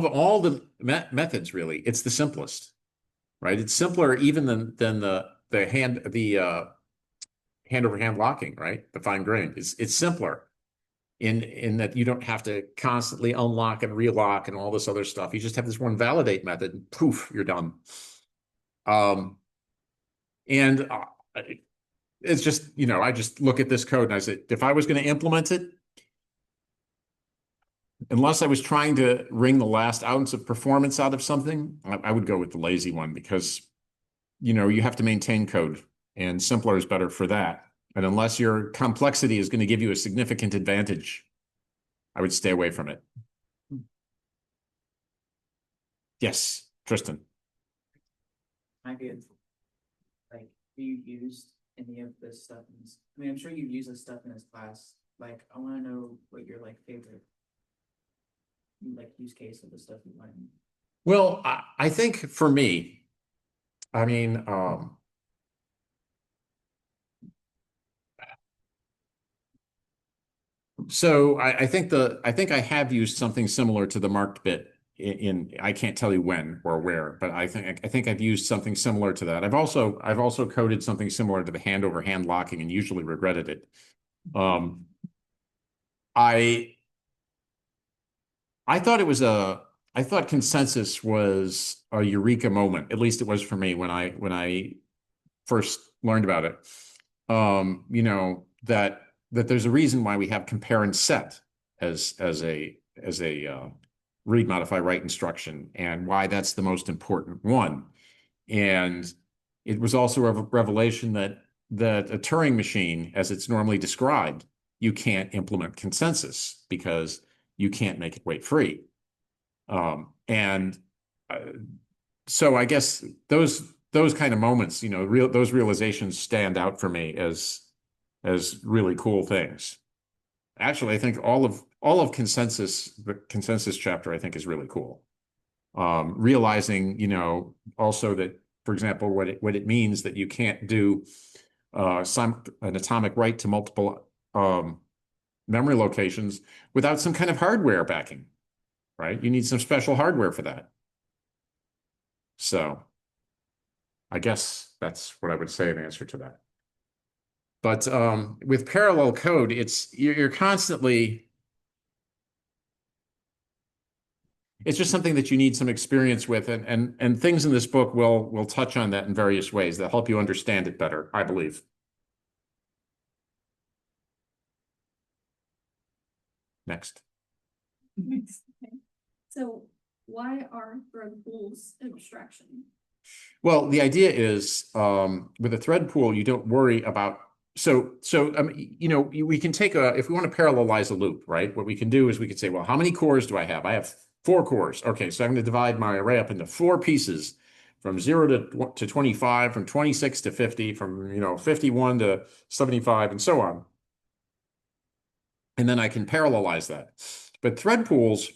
all the methods, really, it's the simplest, right? It's simpler even than the hand over hand locking, right? The fine grained. It's simpler in that you don't have to constantly unlock and relock and all this other stuff. You just have this one validate method, and poof, you're done. And it's just, you know, I just look at this code and I say, if I was going to implement it, unless I was trying to wring the last ounce of performance out of something, I would go with the lazy one because, you know, you have to maintain code and simpler is better for that. And unless your complexity is going to give you a significant advantage, I would stay away from it. Yes, Tristan. Might be like, do you used any of this stuff in this? I mean, I'm sure you've used this stuff in this class. Like, I want to know what your like favorite like use case of the stuff you learned. Well, I think for me, I mean, so I think I have used something similar to the marked bit in I can't tell you when or where, but I think I've used something similar to that. I've also coded something similar to the hand over hand locking and usually regretted it. I thought consensus was a eureka moment. At least it was for me when I first learned about it, you know, that there's a reason why we have compare and set as a read, modify, write instruction, and why that's the most important one. And it was also a revelation that a Turing machine, as it's normally described, you can't implement consensus because you can't make it weight free. And so I guess those kind of moments, you know, those realizations stand out for me as really cool things. Actually, I think all of consensus, the consensus chapter, I think is really cool. Realizing, you know, also that, for example, what it means that you can't do an atomic write to multiple memory locations without some kind of hardware backing, right? You need some special hardware for that. So I guess that's what I would say in answer to that. But with parallel code, you're constantly, it's just something that you need some experience with, and things in this book will touch on that in various ways that help you understand it better, I believe. Next. Okay. So why are thread pools an abstraction? Well, the idea is with a thread pool, you don't worry about. So you know, we can take if we want to parallelize a loop, right? What we can do is we could say, well, how many cores do I have? I have 4 cores. Okay, so I'm going to divide my array up into 4 pieces, from 0 to 25, from 26 to 50, from, you know, 51 to 75, and so on. And then I can parallelize that. But thread pools,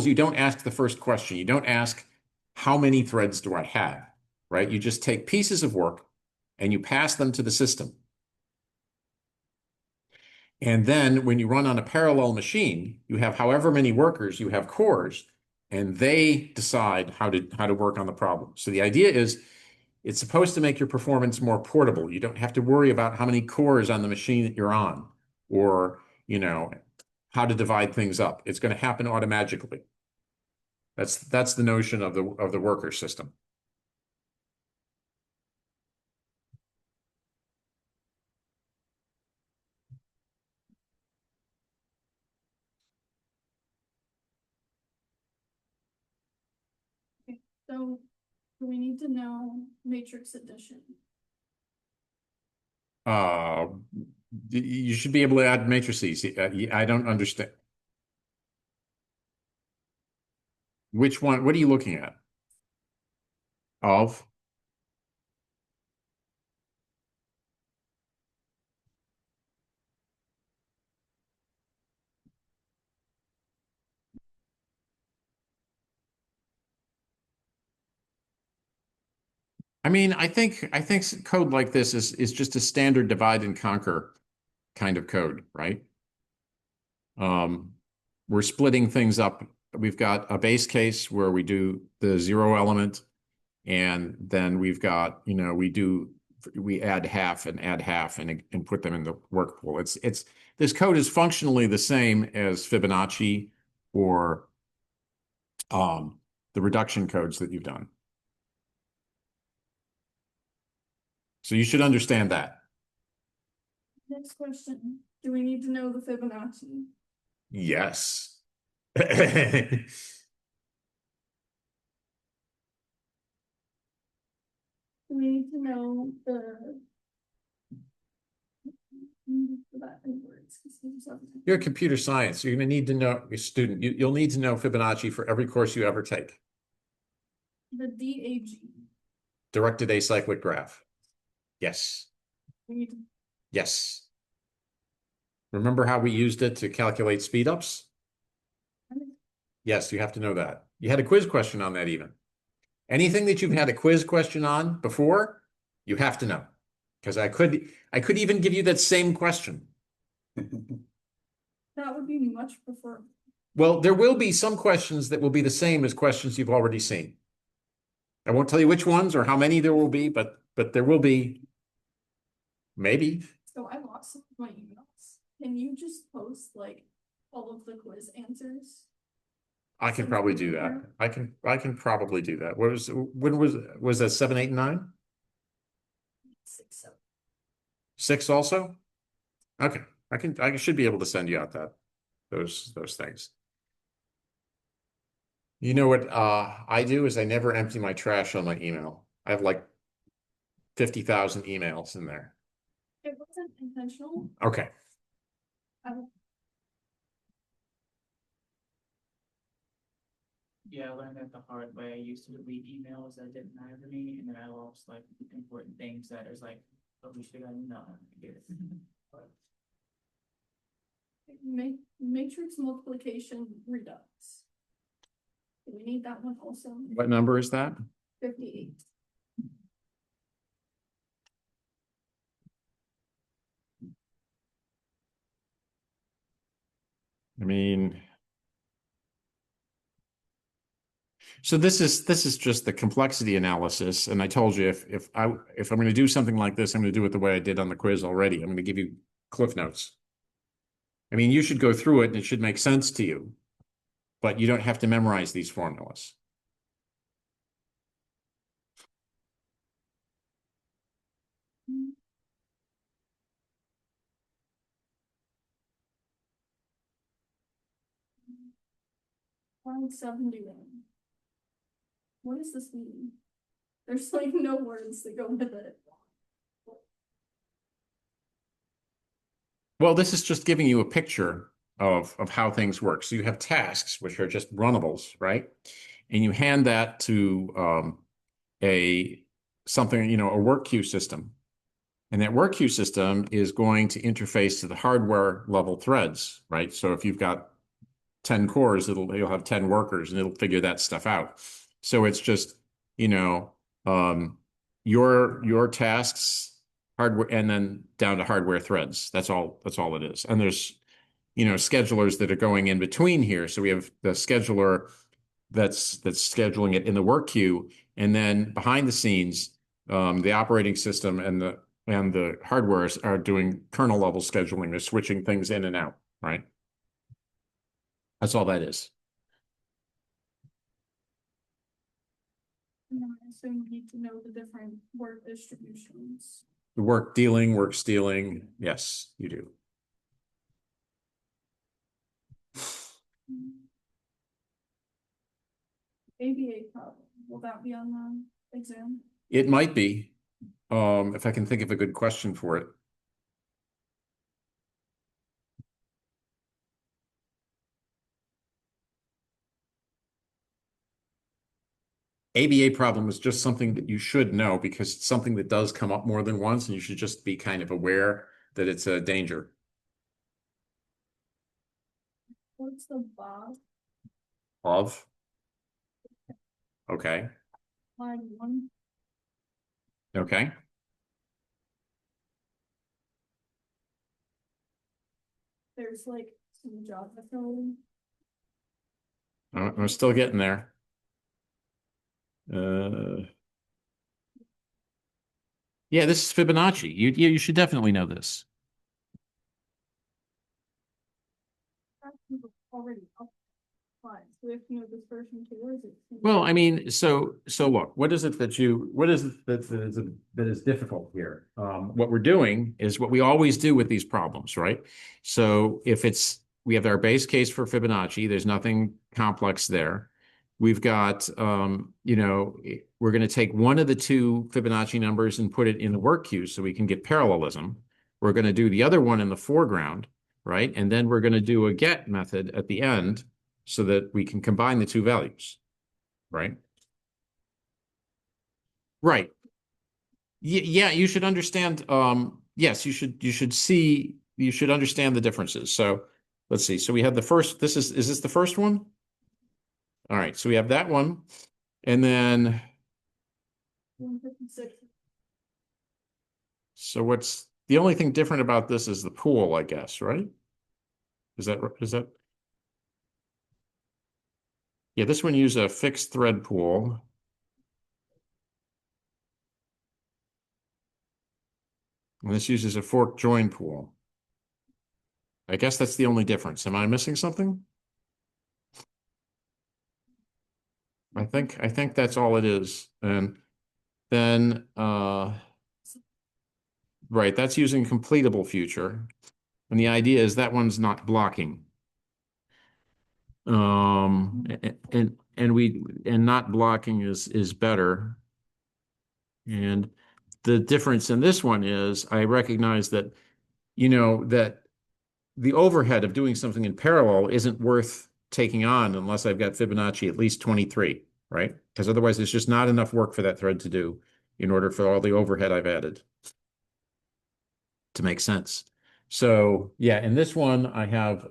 you don't ask the first question. You don't ask, how many threads do I have, right? You just take pieces of work and you pass them to the system. And then when you run on a parallel machine, you have however many workers, you have cores, and they decide how to work on the problem. So the idea is it's supposed to make your performance more portable. You don't have to worry about how many cores on the machine that you're on, or, you know, how to divide things up. It's going to happen automatically. That's the notion of the worker system. Okay, so we need to know matrix addition. You should be able to add matrices. I don't understand. Which one? What are you looking at? Of? I mean, I think code like this is just a standard divide and conquer kind of code, right? We're splitting things up. We've got a base case where we do the 0 element, and then we've got, you know, we add half and put them in the work pool. It's this code is functionally the same as Fibonacci or the reduction codes that you've done. So you should understand that. Next question, do we need to know the Fibonacci? Yes. Do we need to know You're a computer science. You're going to need to know, your student, you'll need to know Fibonacci for every course you ever take. the DAG? Directed acyclic graph. Yes. We need to, Yes. Remember how we used it to calculate speedups? Yes, you have to know that. You had a quiz question on that even. Anything that you've had a quiz question on before, you have to know. Because I could even give you that same question. that would be much preferable. Well, there will be some questions that will be the same as questions you've already seen. I won't tell you which ones or how many there will be, but there will be. Maybe. So I lost some of my emails. Can you just post like all of the quiz answers? I can probably do that. I can probably do that. When was that 7, 8, and 9? 6 also? Okay, I should be able to send you out those things. You know what I do is I never empty my trash on my email. I have like 50,000 emails in there. It wasn't intentional. Okay. Yeah, I learned that the hard way. I used to delete emails that didn't matter to me, and then I lost like important things that is like, oh, we should have gotten done. I get it. But Matrix multiplication redux. Do we need that one also? What number is that? 58. I mean, so this is just the complexity analysis, and I told you if I'm going to do something like this, I'm going to do it the way I did on the quiz already. I'm going to give you cliff notes. I mean, you should go through it and it should make sense to you, but you don't have to memorize these formulas. Line 71. What does this mean? There's like no words that go with it. Well, this is just giving you a picture of how things work. So you have tasks, which are just runnables, right? And you hand that to something, a work queue system. And that work queue system is going to interface to the hardware level threads, right? So if you've got 10 cores, you'll have 10 workers and it'll figure that stuff out. So it's just, your tasks, hardware, and then down to hardware threads. That's all it is. And there's, schedulers that are going in between here. So we have the scheduler that's scheduling it in the work queue, and then behind the scenes, the operating system and the hardware are doing kernel level scheduling. They're switching things in and out, right? That's all that is. And I assume we need to know the different work distributions. The work dealing, work stealing. Yes, you do. ABA problem. Will that be on the exam? It might be, if I can think of a good question for it. ABA problem is just something that you should know because it's something that does come up more than once, and you should just be kind of aware that it's a danger. What's the Bob? Of? Okay. Line 1. Okay. There's like some Java code. I'm still getting there. Yeah, this is Fibonacci. You should definitely know this. Already up. Fine. So we have to know this version too, or is it? Well, I mean, so look, what is it that is difficult here? What we're doing is what we always do with these problems, right? So if we have our base case for Fibonacci, there's nothing complex there. We've got, we're going to take one of the two Fibonacci numbers and put it in the work queue so we can get parallelism. We're going to do the other one in the foreground, right? And then we're going to do a get method at the end so that we can combine the two values, right? Right. Yeah, you should understand. Yes, you should understand the differences. So let's see. So we have the first, is this the first one? All right, so we have that one. And then, 156. so what's the only thing different about this is the pool, I guess, right? Is that? Yeah, this one uses a fixed thread pool. And this uses a fork join pool. I guess that's the only difference. Am I missing something? I think that's all it is. And then right, that's using completable future. And the idea is that one's not blocking. And not blocking is better. And the difference in this one is I recognize that, that the overhead of doing something in parallel isn't worth taking on unless I've got Fibonacci at least 23, right? Because otherwise there's just not enough work for that thread to do in order for all the overhead I've added to make sense. So yeah, in this one I have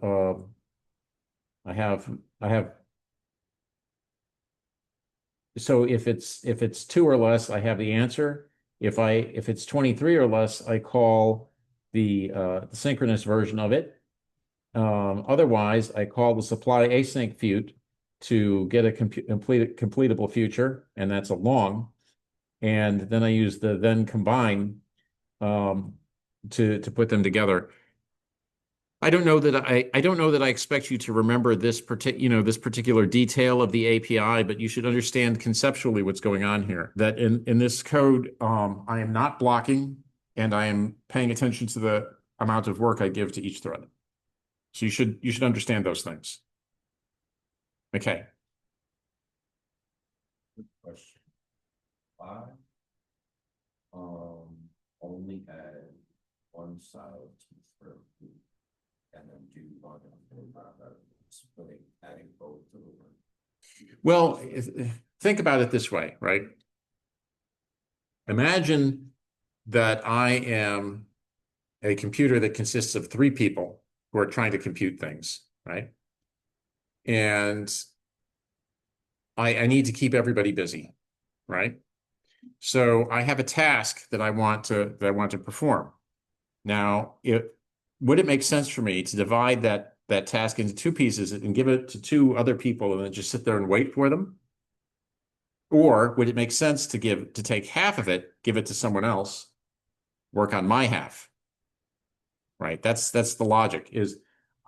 so if it's 2 or less, I have the answer. If it's 23 or less, I call the synchronous version of it. Otherwise, I call the supply async fut to get a completable future, and that's a long. And then I use the then combine to put them together. I don't know that I expect you to remember this particular detail of the API, but you should understand conceptually what's going on here. That in this code, I am not blocking, and I am paying attention to the amount of work I give to each thread. So you should understand those things. Okay. Good question. Why? Only add one side to throw and then do one splitting, adding both to the one. Well, think about it this way, right? Imagine that I am a computer that consists of 3 people who are trying to compute things, right? And I need to keep everybody busy, right? So I have a task that I want to perform. Now, would it make sense for me to divide that task into 2 pieces and give it to 2 other people and then just sit there and wait for them? Or would it make sense to take half of it, give it to someone else, work on my half? Right? That's the logic. Is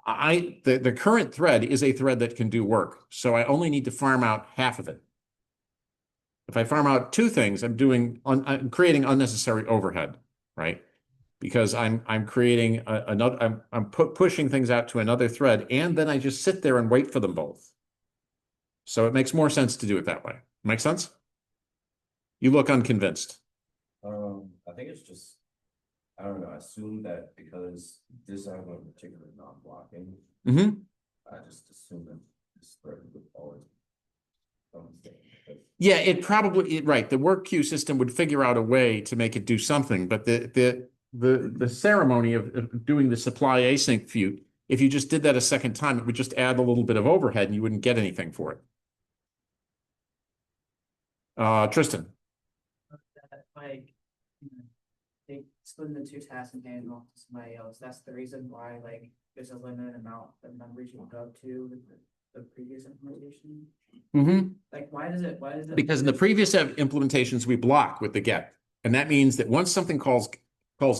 the current thread is a thread that can do work, so I only need to farm out half of it. If I farm out 2 things, I'm creating unnecessary overhead, right? Because I'm creating I'm pushing things out to another thread, and then I just sit there and wait for them both. So it makes more sense to do it that way. Make sense? You look unconvinced. I think it's just, I don't know, I assume that because this I have a particular non-blocking, Mm-hmm. I just assume that this thread would always something. Yeah, right. The work queue system would figure out a way to make it do something, but the ceremony of doing the supply async fut, if you just did that a second time, it would just add a little bit of overhead and you wouldn't get anything for it. Tristan. That, like, they split the 2 tasks and hand them off to somebody else. That's the reason why, like, there's a limited amount of numbers you can go up to with the previous implementation. Mm-hmm. Like, why does it? Because in the previous implementations, we block with the get. And that means that once something calls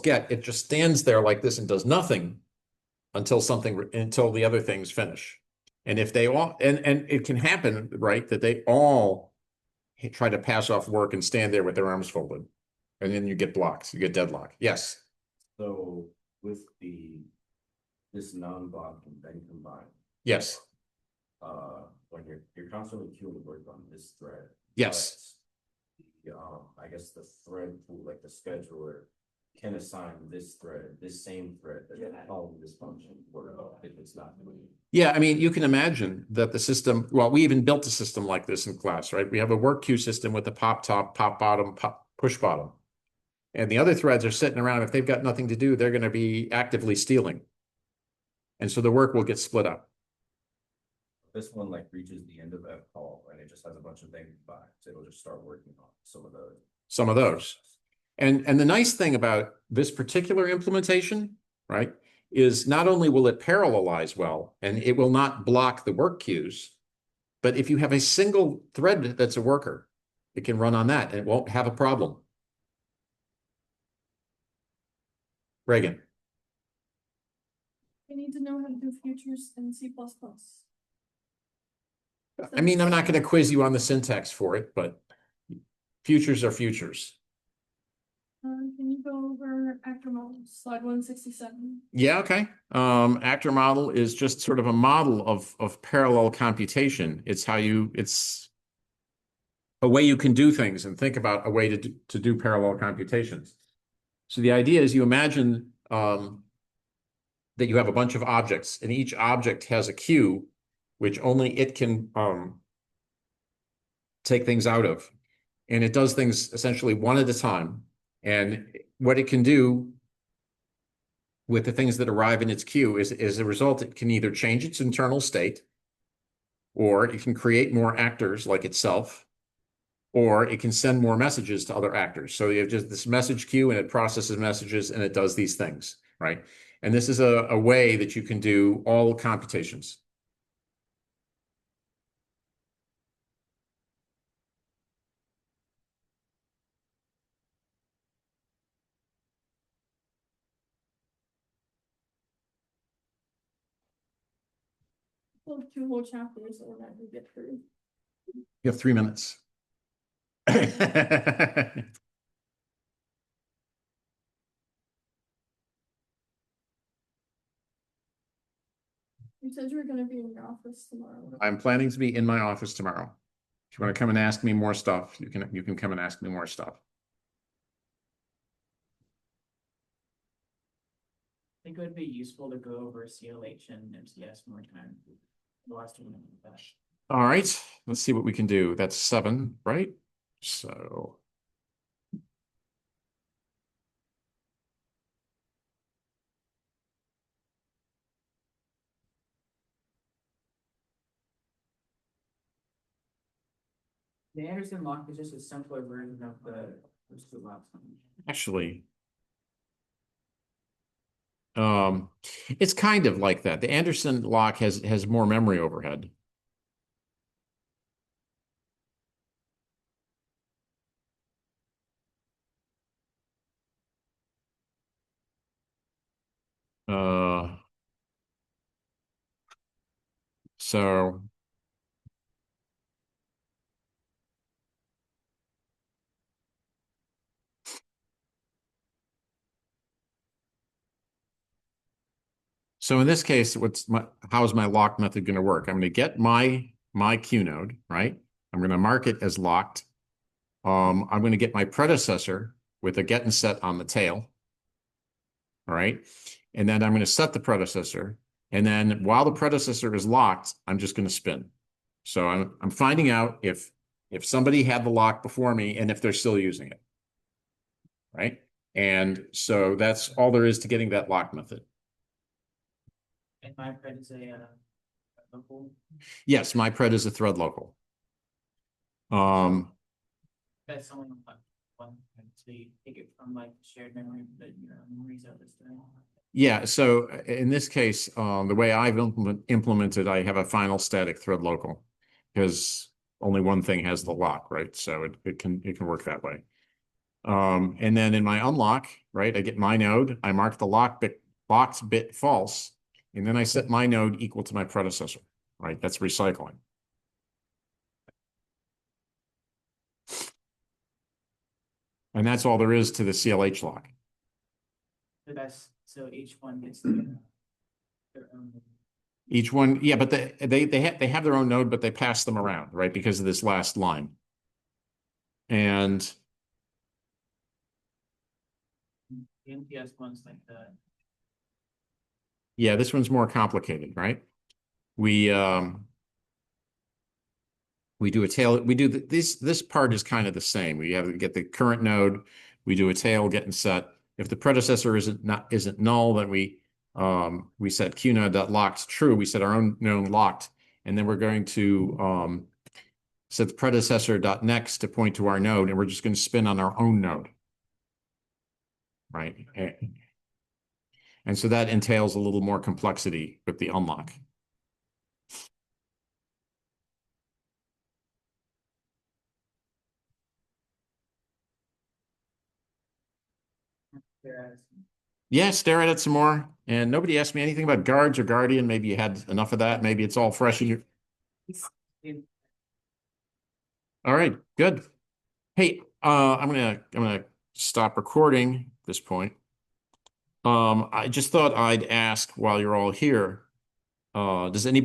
get, it just stands there like this and does nothing until the other things finish. And if they all, and it can happen, right, that they all try to pass off work and stand there with their arms folded. And then you get blocked, you get deadlock. Yes. So with this non-block and then combine. Yes. When you're constantly queuing work on this thread. Yes. But, I guess the thread pool, like the scheduler, can assign this same thread that calling this function if it's not doing it. Yeah, I mean, you can imagine that the system, well, we even built a system like this in class, right? We have a work queue system with the pop top, pop bottom, push bottom. And the other threads are sitting around. If they've got nothing to do, they're going to be actively stealing. And so the work will get split up. This one like reaches the end of F call and it just has a bunch of things by, so it'll just start working on some of those. And the nice thing about this particular implementation, right, is not only will it parallelize well, and it will not block the work queues, but if you have a single thread that's a worker, it can run on that and it won't have a problem. Reagan. I need to know how to do futures in C++. I mean, I'm not going to quiz you on the syntax for it, but futures are futures. Can you go over actor model, slide 167? Yeah, okay. Actor model is just sort of a model of parallel computation. It's it's a way you can do things and think about a way to do parallel computations. So the idea is you imagine that you have a bunch of objects, and each object has a queue, which only it can take things out of. And it does things essentially one at a time. And what it can do with the things that arrive in its queue is, as a result, it can either change its internal state, or it can create more actors like itself, or it can send more messages to other actors. So you have just this message queue, and it processes messages, and it does these things, right? And this is a way that you can do all computations. Well, 2 whole chapters that we're not gonna get through. You have 3 minutes. You said you were gonna be in your office tomorrow. I'm planning to be in my office tomorrow. If you want to come and ask me more stuff, you can come and ask me more stuff. I think it would be useful to go over CLH and MCS more time. The last one of that. All right, let's see what we can do. That's 7, right? So The Anderson lock is just a simpler version of the first two locks. actually, it's kind of like that. The Anderson lock has more memory overhead. Uh, so So in this case, how's my lock method going to work? I'm going to get my Q node, right? I'm going to mark it as locked. I'm going to get my predecessor with a get and set on the tail. All right. And then I'm going to set the predecessor. And then while the predecessor is locked, I'm just going to spin. So I'm finding out if somebody had the lock before me and if they're still using it. Right. And so that's all there is to getting that lock method. And my friend is a local. Yes, my pred is a thread local. That's someone one, so you take it from like shared memory, but your memories of this thing. Yeah, so in this case, the way I've implemented, I have a final static thread local because only one thing has the lock, right? So it can work that way. And then in my unlock, right, I get my node, I mark the locked bit false, and then I set my node equal to my predecessor, right? That's recycling. And that's all there is to the CLH lock. So that's, so each one gets their own. Each one, yeah, but they have their own node, but they pass them around, right? Because of this last line. And The NPS one's like the. yeah, this one's more complicated, right? We do a tail. We do this part is kind of the same. We have to get the current node. We do a tail get and set. If the predecessor isn't null, then we set qnode.locked true. We set our own node locked, and then we're going to set the predecessor.next to point to our node, and we're just going to spin on our own node, right? And so that entails a little more complexity with the unlock. Yeah, stare at it some more. And nobody asked me anything about guards or guardian. Maybe you had enough of that. Maybe it's all fresh in your. All right, good. Hey, I'm gonna stop recording at this point. I just thought I'd ask while you're all here, does anybody